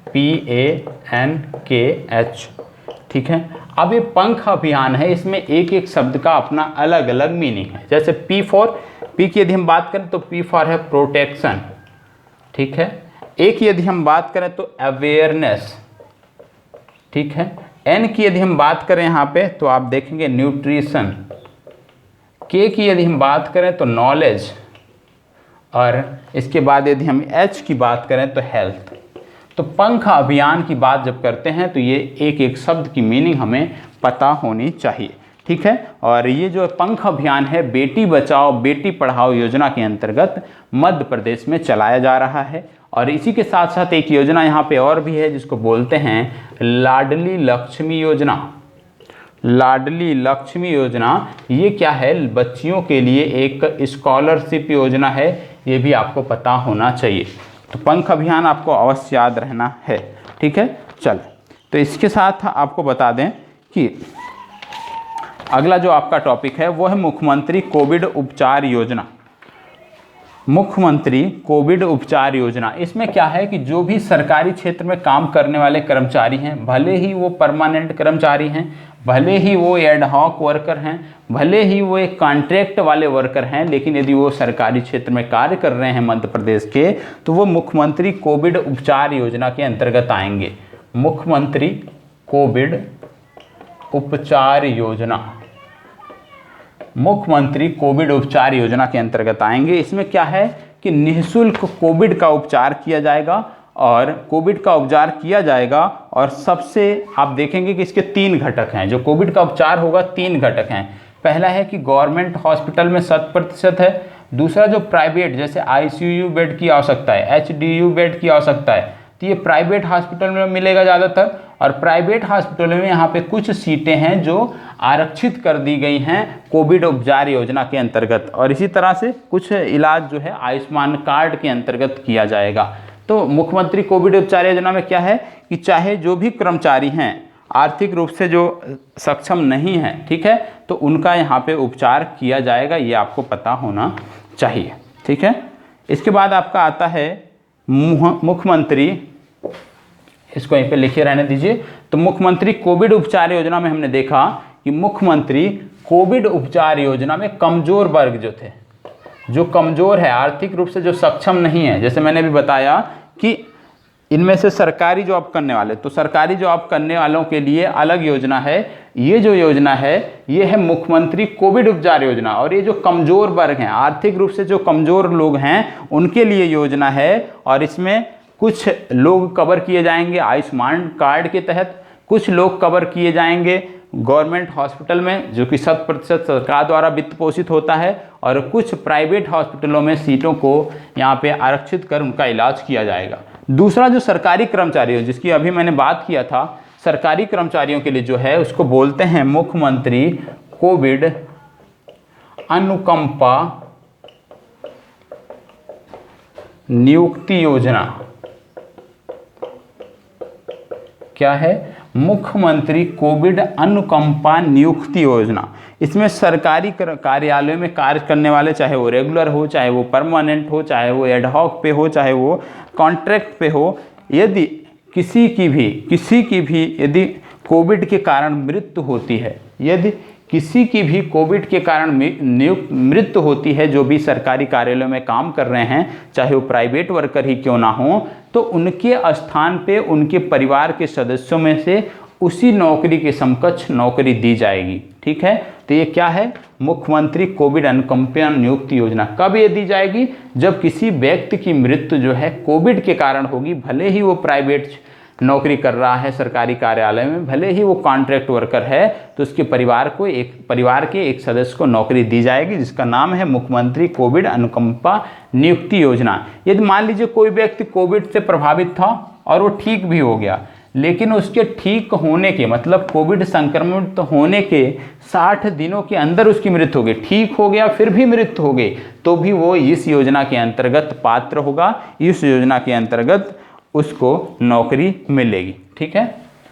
PANKH, ठीक है। अब ये पंख अभियान है, इसमें एक एक शब्द का अपना अलग अलग मीनिंग है। जैसे P की यदि हम बात करें तो P फॉर है प्रोटेक्शन, ठीक है। A की यदि हम बात करें तो अवेयरनेस, ठीक है। N की यदि हम बात करें यहाँ पे तो आप देखेंगे न्यूट्रिशन। K की यदि हम बात करें तो नॉलेज, और इसके बाद यदि हम H की बात करें तो हेल्थ। तो पंख अभियान की बात जब करते हैं तो ये एक एक शब्द की मीनिंग हमें पता होनी चाहिए, ठीक है। और ये जो पंख अभियान है बेटी बचाओ बेटी पढ़ाओ योजना के अंतर्गत मध्य प्रदेश में चलाया जा रहा है। और इसी के साथ साथ एक योजना यहाँ पे और भी है जिसको बोलते हैं लाडली लक्ष्मी योजना। लाडली लक्ष्मी योजना ये क्या है, बच्चियों के लिए एक स्कॉलरशिप योजना है, ये भी आपको पता होना चाहिए। तो पंख अभियान आपको अवश्य याद रहना है, ठीक है। चल, तो इसके साथ आपको बता दें कि अगला जो आपका टॉपिक है वो है मुख्यमंत्री कोविड उपचार योजना। मुख्यमंत्री कोविड उपचार योजना, इसमें क्या है कि जो भी सरकारी क्षेत्र में काम करने वाले कर्मचारी हैं, भले ही वो परमानेंट कर्मचारी हैं, भले ही वो एडहॉक वर्कर हैं, भले ही वो एक कॉन्ट्रैक्ट वाले वर्कर हैं, लेकिन यदि वो सरकारी क्षेत्र में कार्य कर रहे हैं मध्य प्रदेश के, तो वो मुख्यमंत्री कोविड उपचार योजना के अंतर्गत आएंगे। मुख्यमंत्री कोविड उपचार योजना, मुख्यमंत्री कोविड उपचार योजना के अंतर्गत आएंगे। इसमें क्या है कि निःशुल्क कोविड का उपचार किया जाएगा, और कोविड का उपचार किया जाएगा, और सबसे आप देखेंगे कि इसके 3 घटक हैं। जो कोविड का उपचार होगा 3 घटक हैं। पहला है कि गवर्नमेंट हॉस्पिटल में 100% है। दूसरा जो प्राइवेट, जैसे ICU बेड की आवश्यकता है, HDU बेड की आवश्यकता है, तो ये प्राइवेट हॉस्पिटल में मिलेगा ज़्यादातर। और प्राइवेट हॉस्पिटलों में यहाँ पे कुछ सीटें हैं जो आरक्षित कर दी गई हैं कोविड उपचार योजना के अंतर्गत, और इसी तरह से कुछ इलाज जो है आयुष्मान कार्ड के अंतर्गत किया जाएगा। तो मुख्यमंत्री कोविड उपचार योजना में क्या है कि चाहे जो भी कर्मचारी हैं आर्थिक रूप से जो सक्षम नहीं हैं, ठीक है, तो उनका यहाँ पे उपचार किया जाएगा, ये आपको पता होना चाहिए, ठीक है। इसके बाद आपका आता है मुख्यमंत्री, इसको यहीं पे लिखे रहने दीजिए। तो मुख्यमंत्री कोविड उपचार योजना में हमने देखा कि मुख्यमंत्री कोविड उपचार योजना में कमजोर वर्ग जो थे, जो कमजोर है आर्थिक रूप से, जो सक्षम नहीं है, जैसे मैंने भी बताया कि इनमें से सरकारी जॉब करने वाले, तो सरकारी जॉब करने वालों के लिए अलग योजना है। ये जो योजना है ये है मुख्यमंत्री कोविड उपचार योजना, और ये जो कमजोर वर्ग हैं आर्थिक रूप से, जो कमजोर लोग हैं उनके लिए योजना है। और इसमें कुछ लोग कवर किए जाएंगे आयुष्मान कार्ड के तहत, कुछ लोग कवर किए जाएंगे गवर्नमेंट हॉस्पिटल में जो कि 100% सरकार द्वारा वित्त पोषित होता है, और कुछ प्राइवेट हॉस्पिटलों में सीटों को यहाँ पे आरक्षित कर उनका इलाज किया जाएगा। दूसरा जो सरकारी कर्मचारी हो, जिसकी अभी मैंने बात किया था, सरकारी कर्मचारियों के लिए जो है उसको बोलते हैं मुख्यमंत्री कोविड अनुकंपा नियुक्ति योजना। क्या है? मुख्यमंत्री कोविड अनुकंपा नियुक्ति योजना। इसमें सरकारी कार्यालयों में कार्य करने वाले, चाहे वो रेगुलर हो, चाहे वो परमानेंट हो, चाहे वो एडहॉक पे हो, चाहे वो कॉन्ट्रैक्ट पे हो, यदि किसी की भी यदि कोविड के कारण मृत्यु होती है, यदि किसी की भी कोविड के कारण मृत्यु होती है, जो भी सरकारी कार्यालयों में काम कर रहे हैं, चाहे वो प्राइवेट वर्कर ही क्यों ना हो, तो उनके स्थान पे उनके परिवार के सदस्यों में से उसी नौकरी के समकक्ष नौकरी दी जाएगी। ठीक है, तो ये क्या है? मुख्यमंत्री कोविड अनुकंपा नियुक्ति योजना। कब ये दी जाएगी? जब किसी व्यक्ति की मृत्यु जो है कोविड के कारण होगी, भले ही वो प्राइवेट नौकरी कर रहा है सरकारी कार्यालय में, भले ही वो कॉन्ट्रैक्ट वर्कर है, तो उसके परिवार के एक सदस्य को नौकरी दी जाएगी, जिसका नाम है मुख्यमंत्री कोविड अनुकंपा नियुक्ति योजना। यदि मान लीजिए कोई व्यक्ति कोविड से प्रभावित था और वो ठीक भी हो गया, लेकिन उसके ठीक होने के मतलब कोविड संक्रमित होने के 60 दिनों के अंदर उसकी मृत्यु हो गई, ठीक हो गया फिर भी मृत्यु हो गई, तो भी वो इस योजना के अंतर्गत पात्र होगा, इस योजना के अंतर्गत उसको नौकरी मिलेगी। ठीक है,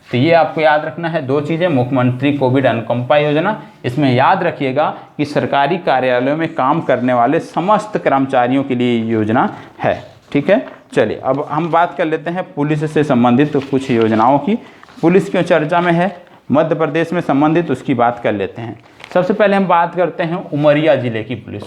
तो ये आपको याद रखना है 2 चीज़ें, मुख्यमंत्री कोविड अनुकंपा योजना, इसमें याद रखिएगा कि सरकारी कार्यालयों में काम करने वाले समस्त कर्मचारियों के लिए ये योजना है। ठीक है, चलिए अब हम बात कर लेते हैं पुलिस से संबंधित कुछ योजनाओं की। पुलिस क्यों चर्चा में है मध्य प्रदेश में संबंधित, उसकी बात कर लेते हैं। सबसे पहले हम बात करते हैं उमरिया जिले की पुलिस।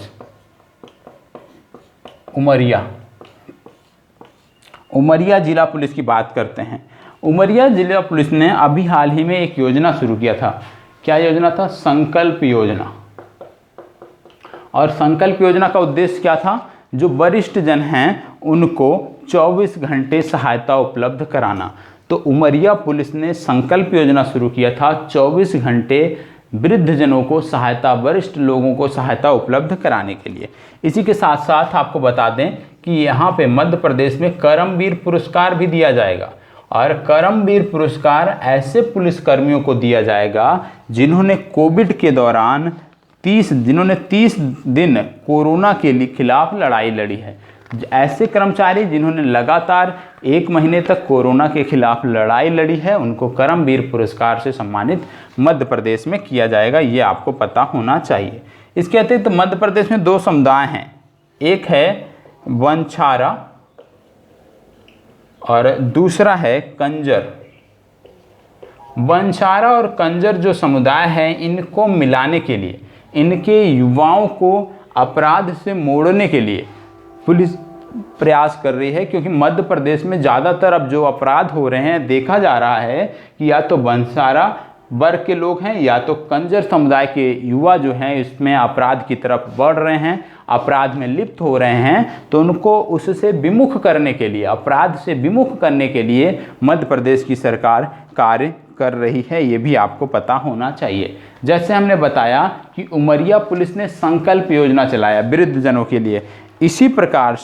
उमरिया जिला पुलिस की बात करते हैं। उमरिया जिला पुलिस ने अभी हाल ही में एक योजना शुरू किया था। क्या योजना था? संकल्प योजना। और संकल्प योजना का उद्देश्य क्या था? जो वरिष्ठ जन हैं उनको 24 घंटे सहायता उपलब्ध कराना। तो उमरिया पुलिस ने संकल्प योजना शुरू किया था, 24 घंटे वृद्ध जनों को सहायता, वरिष्ठ लोगों को सहायता उपलब्ध कराने के लिए। इसी के साथ साथ आपको बता दें कि यहाँ पे मध्य प्रदेश में करमवीर पुरस्कार भी दिया जाएगा। और करमवीर पुरस्कार ऐसे पुलिसकर्मियों को दिया जाएगा जिन्होंने कोविड के दौरान 30 दिन कोरोना के खिलाफ लड़ाई लड़ी है। ऐसे कर्मचारी जिन्होंने लगातार 1 महीने तक कोरोना के खिलाफ लड़ाई लड़ी है, उनको करमवीर पुरस्कार से सम्मानित मध्य प्रदेश में किया जाएगा। ये आपको पता होना चाहिए। इसके अतिरिक्त मध्य प्रदेश में 2 समुदाय हैं, एक है वंछारा और दूसरा है कंजर। वंछारा और कंजर जो समुदाय है, इनको मिलाने के लिए, इनके युवाओं को अपराध से मोड़ने के लिए पुलिस प्रयास कर रही है। क्योंकि मध्य प्रदेश में ज़्यादातर अब जो अपराध हो रहे हैं, देखा जा रहा है कि या तो वंछारा वर्ग के लोग हैं या तो कंजर समुदाय के युवा जो हैं इसमें अपराध की तरफ बढ़ रहे हैं, अपराध में लिप्त हो रहे हैं। तो उनको उससे विमुख करने के लिए, अपराध से विमुख करने के लिए मध्य प्रदेश की सरकार कार्य कर रही है। ये भी आपको पता होना चाहिए। जैसे हमने बताया कि उमरिया पुलिस ने संकल्प योजना चलाया वृद्ध जनों के लिए, इसी प्रकार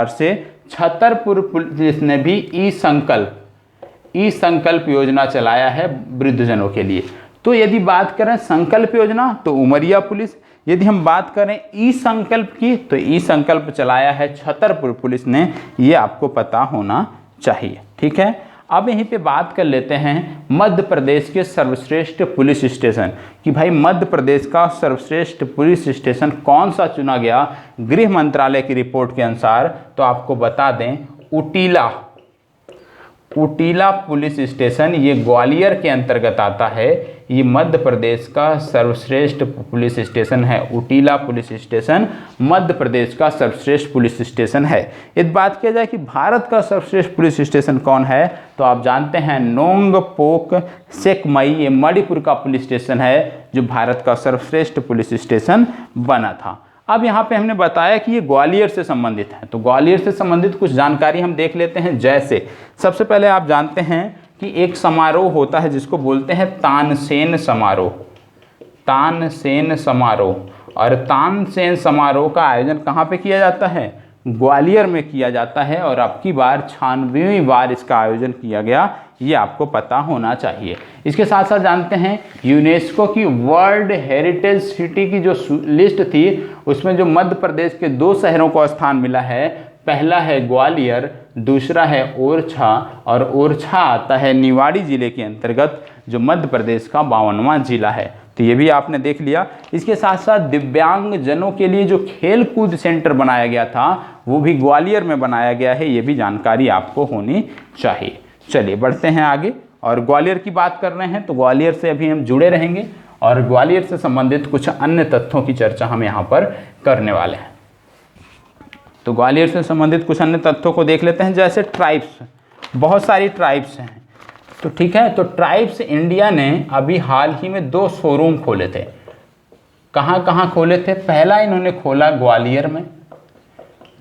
से छतरपुर पुलिस ने भी ई संकल्प योजना चलाया है वृद्धजनों के लिए। तो यदि बात करें संकल्प योजना तो उमरिया पुलिस, यदि हम बात करें ई संकल्प की तो ई संकल्प चलाया है छतरपुर पुलिस ने। ये आपको पता होना चाहिए। ठीक है, अब यहीं पे बात कर लेते हैं मध्य प्रदेश के सर्वश्रेष्ठ पुलिस स्टेशन कि भाई मध्य प्रदेश का सर्वश्रेष्ठ पुलिस स्टेशन कौन सा चुना गया गृह मंत्रालय की रिपोर्ट के अनुसार। तो आपको बता दें उटीला पुलिस स्टेशन, ये ग्वालियर के अंतर्गत आता है। ये मध्य प्रदेश का सर्वश्रेष्ठ पुलिस स्टेशन है। उटीला पुलिस स्टेशन मध्य प्रदेश का सर्वश्रेष्ठ पुलिस स्टेशन है। यदि बात किया जाए कि भारत का सर्वश्रेष्ठ पुलिस स्टेशन कौन है तो आप जानते हैं नोंगपोक सेकमई, ये मणिपुर का पुलिस स्टेशन है जो भारत का सर्वश्रेष्ठ पुलिस स्टेशन बना था। अब यहाँ पे हमने बताया कि ये ग्वालियर से संबंधित है, तो ग्वालियर से संबंधित कुछ जानकारी हम देख लेते हैं। जैसे सबसे पहले आप जानते हैं कि एक समारोह होता है जिसको बोलते हैं तानसेन समारोह। और तानसेन समारोह का आयोजन कहाँ पे किया जाता है? ग्वालियर में किया जाता है। और अब की बार 96वीं बार इसका आयोजन किया गया, ये आपको पता होना चाहिए। इसके साथ साथ जानते हैं यूनेस्को की वर्ल्ड हेरिटेज सिटी की जो लिस्ट थी उसमें जो मध्य प्रदेश के 2 शहरों को स्थान मिला है, पहला है ग्वालियर, दूसरा है ओरछा। और ओरछा आता है निवाड़ी जिले के अंतर्गत जो मध्य प्रदेश का 52वां जिला है। तो ये भी आपने देख लिया। इसके साथ साथ दिव्यांग जनों के लिए जो खेल कूद सेंटर बनाया गया था वो भी ग्वालियर में बनाया गया है, ये भी जानकारी आपको होनी चाहिए। चलिए बढ़ते हैं आगे, और ग्वालियर की बात कर रहे हैं तो ग्वालियर से अभी हम जुड़े रहेंगे और ग्वालियर से संबंधित कुछ अन्य तथ्यों की चर्चा हम यहाँ पर करने वाले हैं। तो ग्वालियर से संबंधित कुछ अन्य तथ्यों को देख लेते हैं। जैसे ट्राइब्स, बहुत सारी ट्राइब्स हैं, तो ठीक है। तो ट्राइब्स इंडिया ने अभी हाल ही में 2 शोरूम खोले थे। कहाँ कहाँ खोले थे? पहला इन्होंने खोला ग्वालियर में,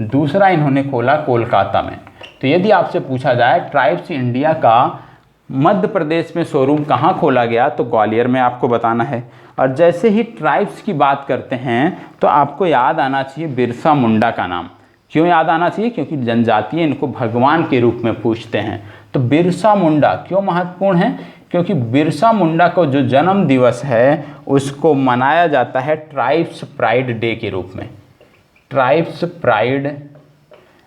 दूसरा इन्होंने खोला कोलकाता में। तो यदि आपसे पूछा जाए ट्राइब्स इंडिया का मध्य प्रदेश में शोरूम कहाँ खोला गया तो ग्वालियर में आपको बताना है। और जैसे ही ट्राइब्स की बात करते हैं तो आपको याद आना चाहिए बिरसा मुंडा का नाम। क्यों याद आना चाहिए? क्योंकि जनजातीय इनको भगवान के रूप में पूजते हैं। तो बिरसा मुंडा क्यों महत्वपूर्ण है? क्योंकि बिरसा मुंडा को जो जन्म दिवस है उसको मनाया जाता है ट्राइब्स प्राइड डे के रूप में। ट्राइब्स प्राइड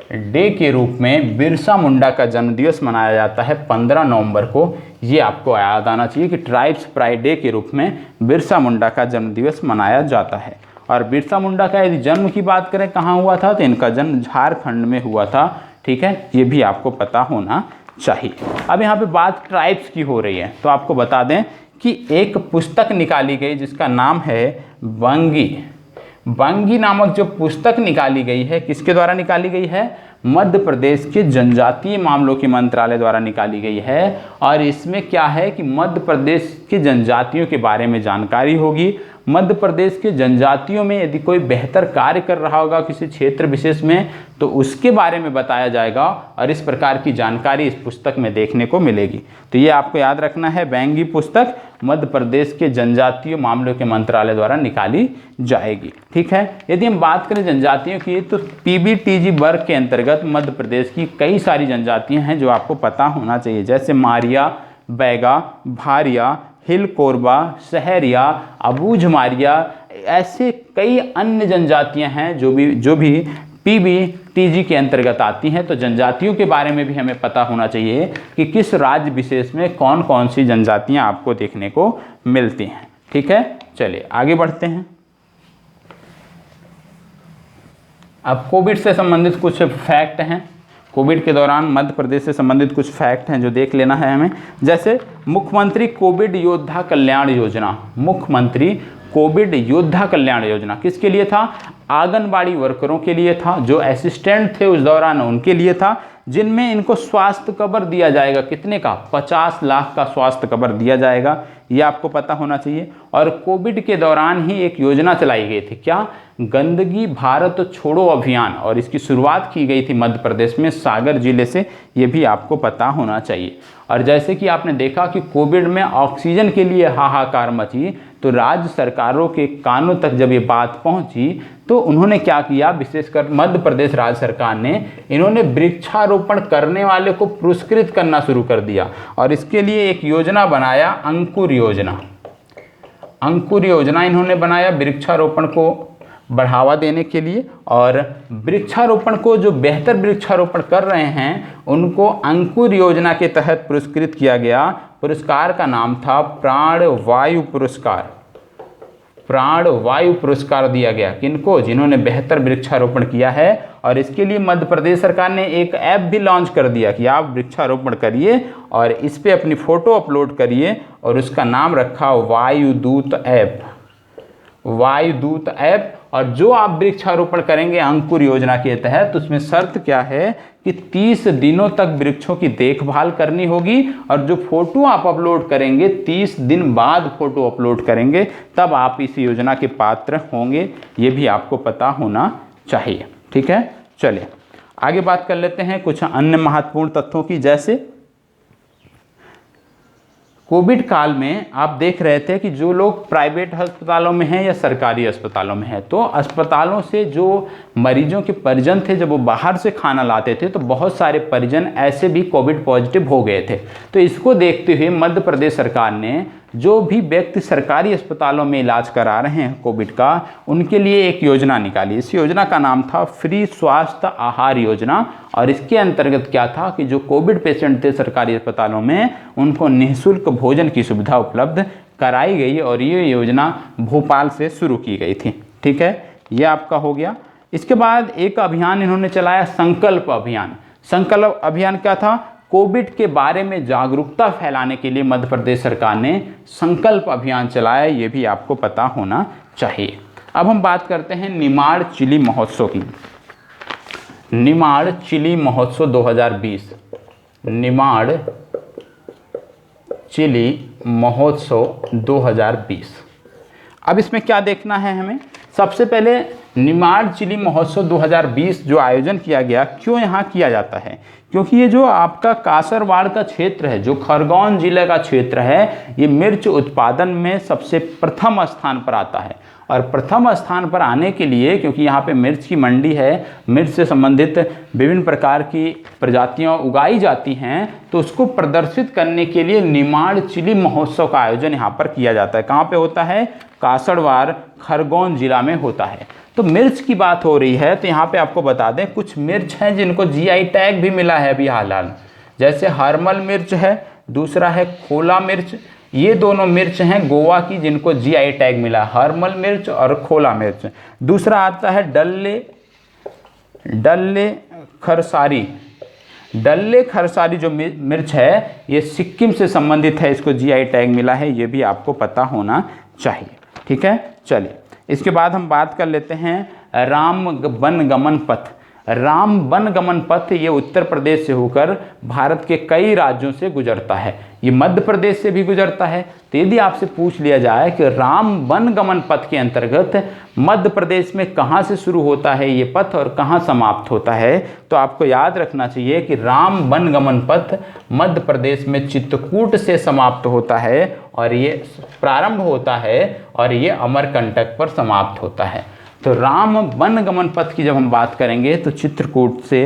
डे के रूप में बिरसा मुंडा का जन्मदिवस मनाया जाता है 15 नवंबर को। ये आपको याद आना चाहिए कि ट्राइब्स प्राइड डे के रूप में बिरसा मुंडा का जन्मदिवस मनाया जाता है। और बिरसा मुंडा का यदि जन्म की बात करें कहाँ हुआ था, तो इनका जन्म झारखंड में हुआ था। ठीक है, ये भी आपको पता होना चाहिए। अब यहाँ पे बात ट्राइब्स की हो रही है, तो आपको बता दें कि एक पुस्तक निकाली गई जिसका नाम है बंगी। बंगी नामक जो पुस्तक निकाली गई है, किसके द्वारा निकाली गई है? मध्य प्रदेश के जनजातीय मामलों के मंत्रालय द्वारा निकाली गई है। और इसमें क्या है कि मध्य प्रदेश के जनजातियों के बारे में जानकारी होगी। मध्य प्रदेश के जनजातियों में यदि कोई बेहतर कार्य कर रहा होगा किसी क्षेत्र विशेष में, तो उसके बारे में बताया जाएगा और इस प्रकार की जानकारी इस पुस्तक में देखने को मिलेगी। तो ये आपको याद रखना है, बैंगी पुस्तक मध्य प्रदेश के जनजातीय मामलों के मंत्रालय द्वारा निकाली जाएगी। ठीक है, यदि हम बात करें जनजातियों की, तो पीबीटीजी वर्ग के अंतर्गत मध्य प्रदेश की कई सारी जनजातियां हैं जो आपको पता होना चाहिए, जैसे मारिया, बैगा, भारिया, हिल कोरबा, सहरिया, अबूझ मारिया, ऐसे कई अन्य जनजातियां हैं जो भी पीबीटीजी के अंतर्गत आती हैं। तो जनजातियों के बारे में भी हमें पता होना चाहिए कि किस राज्य विशेष में कौन कौन सी जनजातियां आपको देखने को मिलती हैं। ठीक है, चलिए आगे बढ़ते हैं। अब कोविड से संबंधित कुछ फैक्ट हैं। कोविड के दौरान मध्य प्रदेश से संबंधित कुछ फैक्ट हैं जो देख लेना है हमें। जैसे मुख्यमंत्री कोविड योद्धा कल्याण योजना, मुख्यमंत्री कोविड योद्धा कल्याण योजना किसके लिए था? आंगनबाड़ी वर्करों के लिए था, जो असिस्टेंट थे उस दौरान उनके लिए था, जिनमें इनको स्वास्थ्य कवर दिया जाएगा। कितने का? 50 लाख का स्वास्थ्य कवर दिया जाएगा, ये आपको पता होना चाहिए। और कोविड के दौरान ही एक योजना चलाई गई थी, क्या? गंदगी भारत छोड़ो अभियान, और इसकी शुरुआत की गई थी मध्य प्रदेश में सागर जिले से, ये भी आपको पता होना चाहिए। और जैसे कि आपने देखा कि कोविड में ऑक्सीजन के लिए हाहाकार मची, तो राज्य सरकारों के कानों तक जब ये बात पहुंची तो उन्होंने क्या किया, विशेषकर मध्य प्रदेश राज्य सरकार ने, इन्होंने वृक्षारोपण करने वाले को पुरस्कृत करना शुरू कर दिया। और इसके लिए एक योजना बनाया, अंकुर योजना। अंकुर योजना इन्होंने बनाया वृक्षारोपण को बढ़ावा देने के लिए। और वृक्षारोपण को, जो बेहतर वृक्षारोपण कर रहे हैं, उनको अंकुर योजना के तहत पुरस्कृत किया गया। पुरस्कार का नाम था प्राणवायु पुरस्कार। प्राणवायु पुरस्कार दिया गया किनको? जिन्होंने बेहतर वृक्षारोपण किया है। और इसके लिए मध्य प्रदेश सरकार ने एक ऐप भी लॉन्च कर दिया कि आप वृक्षारोपण करिए और इस पे अपनी फोटो अपलोड करिए, और उसका नाम रखा वायुदूत ऐप। वायुदूत ऐप। और जो आप वृक्षारोपण करेंगे अंकुर योजना के तहत, तो उसमें शर्त क्या है कि 30 दिनों तक वृक्षों की देखभाल करनी होगी, और जो फोटो आप अपलोड करेंगे 30 दिन बाद फोटो अपलोड करेंगे, तब आप इस योजना के पात्र होंगे। ये भी आपको पता होना चाहिए। ठीक है, चलिए आगे बात कर लेते हैं कुछ अन्य महत्वपूर्ण तथ्यों की। जैसे कोविड काल में आप देख रहे थे कि जो लोग प्राइवेट अस्पतालों में हैं या सरकारी अस्पतालों में हैं, तो अस्पतालों से जो मरीजों के परिजन थे, जब वो बाहर से खाना लाते थे, तो बहुत सारे परिजन ऐसे भी कोविड पॉजिटिव हो गए थे। तो इसको देखते हुए मध्य प्रदेश सरकार ने जो भी व्यक्ति सरकारी अस्पतालों में इलाज करा रहे हैं कोविड का, उनके लिए एक योजना निकाली। इस योजना का नाम था फ्री स्वास्थ्य आहार योजना। और इसके अंतर्गत क्या था कि जो कोविड पेशेंट थे सरकारी अस्पतालों में, उनको निःशुल्क भोजन की सुविधा उपलब्ध कराई गई। और ये योजना भोपाल से शुरू की गई थी। ठीक है, ये आपका हो गया। इसके बाद एक अभियान इन्होंने चलाया, संकल्प अभियान। संकल्प अभियान क्या था? कोविड के बारे में जागरूकता फैलाने के लिए मध्य प्रदेश सरकार ने संकल्प अभियान चलाया। ये भी आपको पता होना चाहिए। अब हम बात करते हैं निमाड़ चिली महोत्सव की। निमाड़ चिली महोत्सव 2020। निमाड़ चिली महोत्सव 2020। अब इसमें क्या देखना है हमें? सबसे पहले निमाड़ चिली महोत्सव 2020 जो आयोजन किया गया, क्यों यहाँ किया जाता है? क्योंकि ये जो आपका कासरवाड़ का क्षेत्र है, जो खरगोन जिले का क्षेत्र है, ये मिर्च उत्पादन में सबसे प्रथम स्थान पर आता है। और प्रथम स्थान पर आने के लिए, क्योंकि यहाँ पे मिर्च की मंडी है, मिर्च से संबंधित विभिन्न प्रकार की प्रजातियाँ उगाई जाती हैं, तो उसको प्रदर्शित करने के लिए निमाड़ चिली महोत्सव का आयोजन यहाँ पर किया जाता है। कहाँ पे होता है? कासरवाड़ खरगोन जिला में होता है। तो मिर्च की बात हो रही है तो यहाँ पे आपको बता दें कुछ मिर्च हैं जिनको जीआई टैग भी मिला है अभी हाल, जैसे हरमल मिर्च है, दूसरा है खोला मिर्च। ये दोनों मिर्च हैं गोवा की जिनको जीआई टैग मिला, हरमल मिर्च और खोला मिर्च। दूसरा आता है डल्ले खरसारी। डल्ले खरसारी जो मिर्च है ये सिक्किम से संबंधित है, इसको जीआई टैग मिला है, ये भी आपको पता होना चाहिए। ठीक है, चलिए इसके बाद हम बात कर लेते हैं राम वन गमन पथ। राम वन गमन पथ ये उत्तर प्रदेश से होकर भारत के कई राज्यों से गुजरता है, ये मध्य प्रदेश से भी गुजरता है। तो यदि आपसे पूछ लिया जाए कि राम वन गमन पथ के अंतर्गत मध्य प्रदेश में कहाँ से शुरू होता है ये पथ और कहाँ समाप्त होता है, तो आपको याद रखना चाहिए कि राम वन गमन पथ मध्य प्रदेश में चित्रकूट से समाप्त होता है और ये प्रारंभ होता है और ये अमरकंटक पर समाप्त होता है। तो राम वन गमन पथ की जब हम बात करेंगे तो चित्रकूट से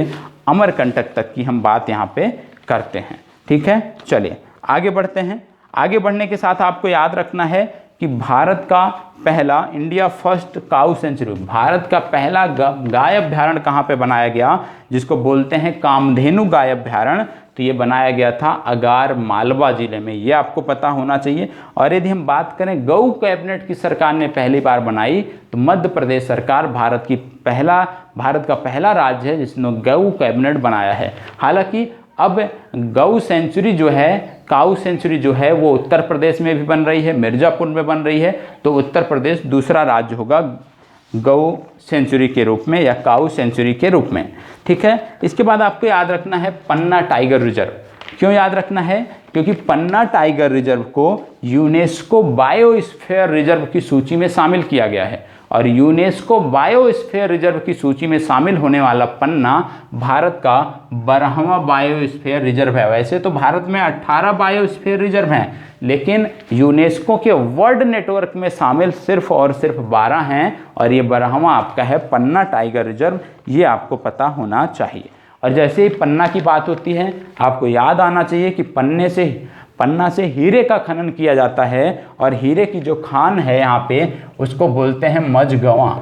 अमरकंटक तक की हम बात यहाँ पे करते हैं। ठीक है, चलिए आगे बढ़ते हैं। आगे बढ़ने के साथ आपको याद रखना है कि भारत का पहला इंडिया फर्स्ट काऊ सेंचुरी, भारत का पहला गाय अभ्यारण्य कहाँ पे बनाया गया, जिसको बोलते हैं कामधेनु गाय अभ्यारण्य, तो ये बनाया गया था अगार मालवा जिले में, ये आपको पता होना चाहिए। और यदि हम बात करें गऊ कैबिनेट की सरकार ने पहली बार बनाई, तो मध्य प्रदेश सरकार भारत का पहला राज्य है जिसने गऊ कैबिनेट बनाया है। हालांकि अब गऊ सेंचुरी जो है, काऊ सेंचुरी जो है वो उत्तर प्रदेश में भी बन रही है, मिर्ज़ापुर में बन रही है, तो उत्तर प्रदेश दूसरा राज्य होगा गऊ सेंचुरी के रूप में या काऊ सेंचुरी के रूप में। ठीक है, इसके बाद आपको याद रखना है पन्ना टाइगर रिजर्व। क्यों याद रखना है? क्योंकि पन्ना टाइगर रिजर्व को यूनेस्को बायोस्फीयर रिजर्व की सूची में शामिल किया गया है और यूनेस्को बायोस्फीयर रिजर्व की सूची में शामिल होने वाला पन्ना भारत का 12वां बायोस्फीयर रिजर्व है। वैसे तो भारत में 18 बायोस्फीयर रिजर्व हैं, लेकिन यूनेस्को के वर्ल्ड नेटवर्क में शामिल सिर्फ और सिर्फ 12 हैं और ये 12वां आपका है पन्ना टाइगर रिजर्व, ये आपको पता होना चाहिए। और जैसे ही पन्ना की बात होती है आपको याद आना चाहिए कि पन्ना से हीरे का खनन किया जाता है और हीरे की जो खान है यहाँ पे उसको बोलते हैं मझगवां।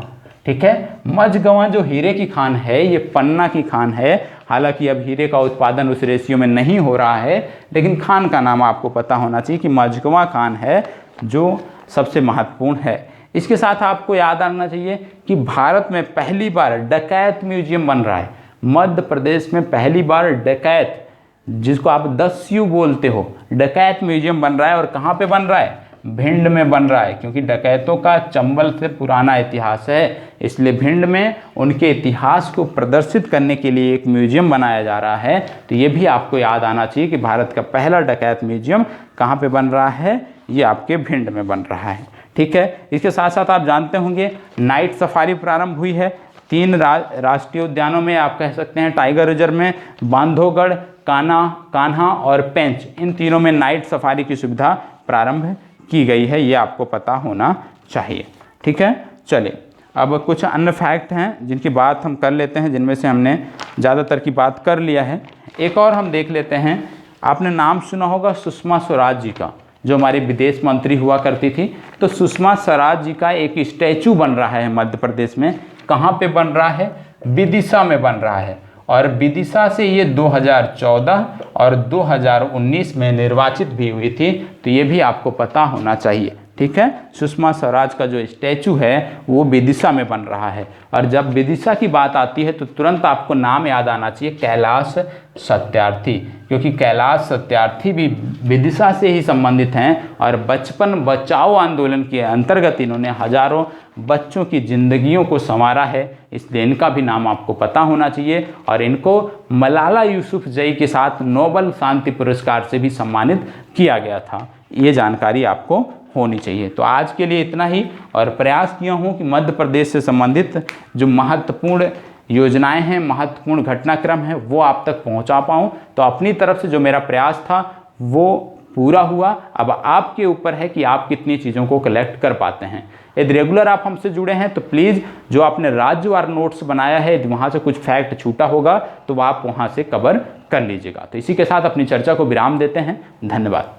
ठीक है, मझगवां जो हीरे की खान है ये पन्ना की खान है। हालांकि अब हीरे का उत्पादन उस रेशियो में नहीं हो रहा है, लेकिन खान का नाम आपको पता होना चाहिए कि मझगवां खान है जो सबसे महत्वपूर्ण है। इसके साथ आपको याद आना चाहिए कि भारत में पहली बार डकैत म्यूजियम बन रहा है। मध्य प्रदेश में पहली बार डकैत, जिसको आप 10U बोलते हो, डकैत म्यूजियम बन रहा है। और कहाँ पे बन रहा है? भिंड में बन रहा है, क्योंकि डकैतों का चंबल से पुराना इतिहास है, इसलिए भिंड में उनके इतिहास को प्रदर्शित करने के लिए एक म्यूजियम बनाया जा रहा है। तो ये भी आपको याद आना चाहिए कि भारत का पहला डकैत म्यूजियम कहाँ पे बन रहा है, ये आपके भिंड में बन रहा है। ठीक है, इसके साथ साथ आप जानते होंगे नाइट सफारी प्रारंभ हुई है 3 राष्ट्रीय उद्यानों में, आप कह सकते हैं टाइगर रिजर्व में, बांधवगढ़, कान्हा और पेंच, इन तीनों में नाइट सफारी की सुविधा प्रारंभ की गई है, ये आपको पता होना चाहिए। ठीक है, चलिए अब कुछ अन्य फैक्ट हैं जिनकी बात हम कर लेते हैं, जिनमें से हमने ज़्यादातर की बात कर लिया है। एक और हम देख लेते हैं, आपने नाम सुना होगा सुषमा स्वराज जी का, जो हमारी विदेश मंत्री हुआ करती थी। तो सुषमा स्वराज जी का एक स्टैचू बन रहा है मध्य प्रदेश में। कहाँ पे बन रहा है? विदिशा में बन रहा है। और विदिशा से ये 2014 और 2019 में निर्वाचित भी हुई थी, तो ये भी आपको पता होना चाहिए। ठीक है, सुषमा स्वराज का जो स्टैचू है वो विदिशा में बन रहा है। और जब विदिशा की बात आती है तो तुरंत आपको नाम याद आना चाहिए कैलाश सत्यार्थी, क्योंकि कैलाश सत्यार्थी भी विदिशा से ही संबंधित हैं और बचपन बचाओ आंदोलन के अंतर्गत इन्होंने हजारों बच्चों की जिंदगियों को संवारा है, इसलिए इनका भी नाम आपको पता होना चाहिए। और इनको मलाला यूसुफजई के साथ नोबेल शांति पुरस्कार से भी सम्मानित किया गया था, ये जानकारी आपको होनी चाहिए। तो आज के लिए इतना ही, और प्रयास किया हूँ कि मध्य प्रदेश से संबंधित जो महत्वपूर्ण योजनाएं हैं, महत्वपूर्ण घटनाक्रम है, वो आप तक पहुँचा पाऊँ। तो अपनी तरफ से जो मेरा प्रयास था वो पूरा हुआ। अब आपके ऊपर है कि आप कितनी चीज़ों को कलेक्ट कर पाते हैं। यदि रेगुलर आप हमसे जुड़े हैं तो प्लीज़ जो आपने राज्यवार नोट्स बनाया है, यदि वहाँ से कुछ फैक्ट छूटा होगा तो आप वहाँ से कवर कर लीजिएगा। तो इसी के साथ अपनी चर्चा को विराम देते हैं। धन्यवाद।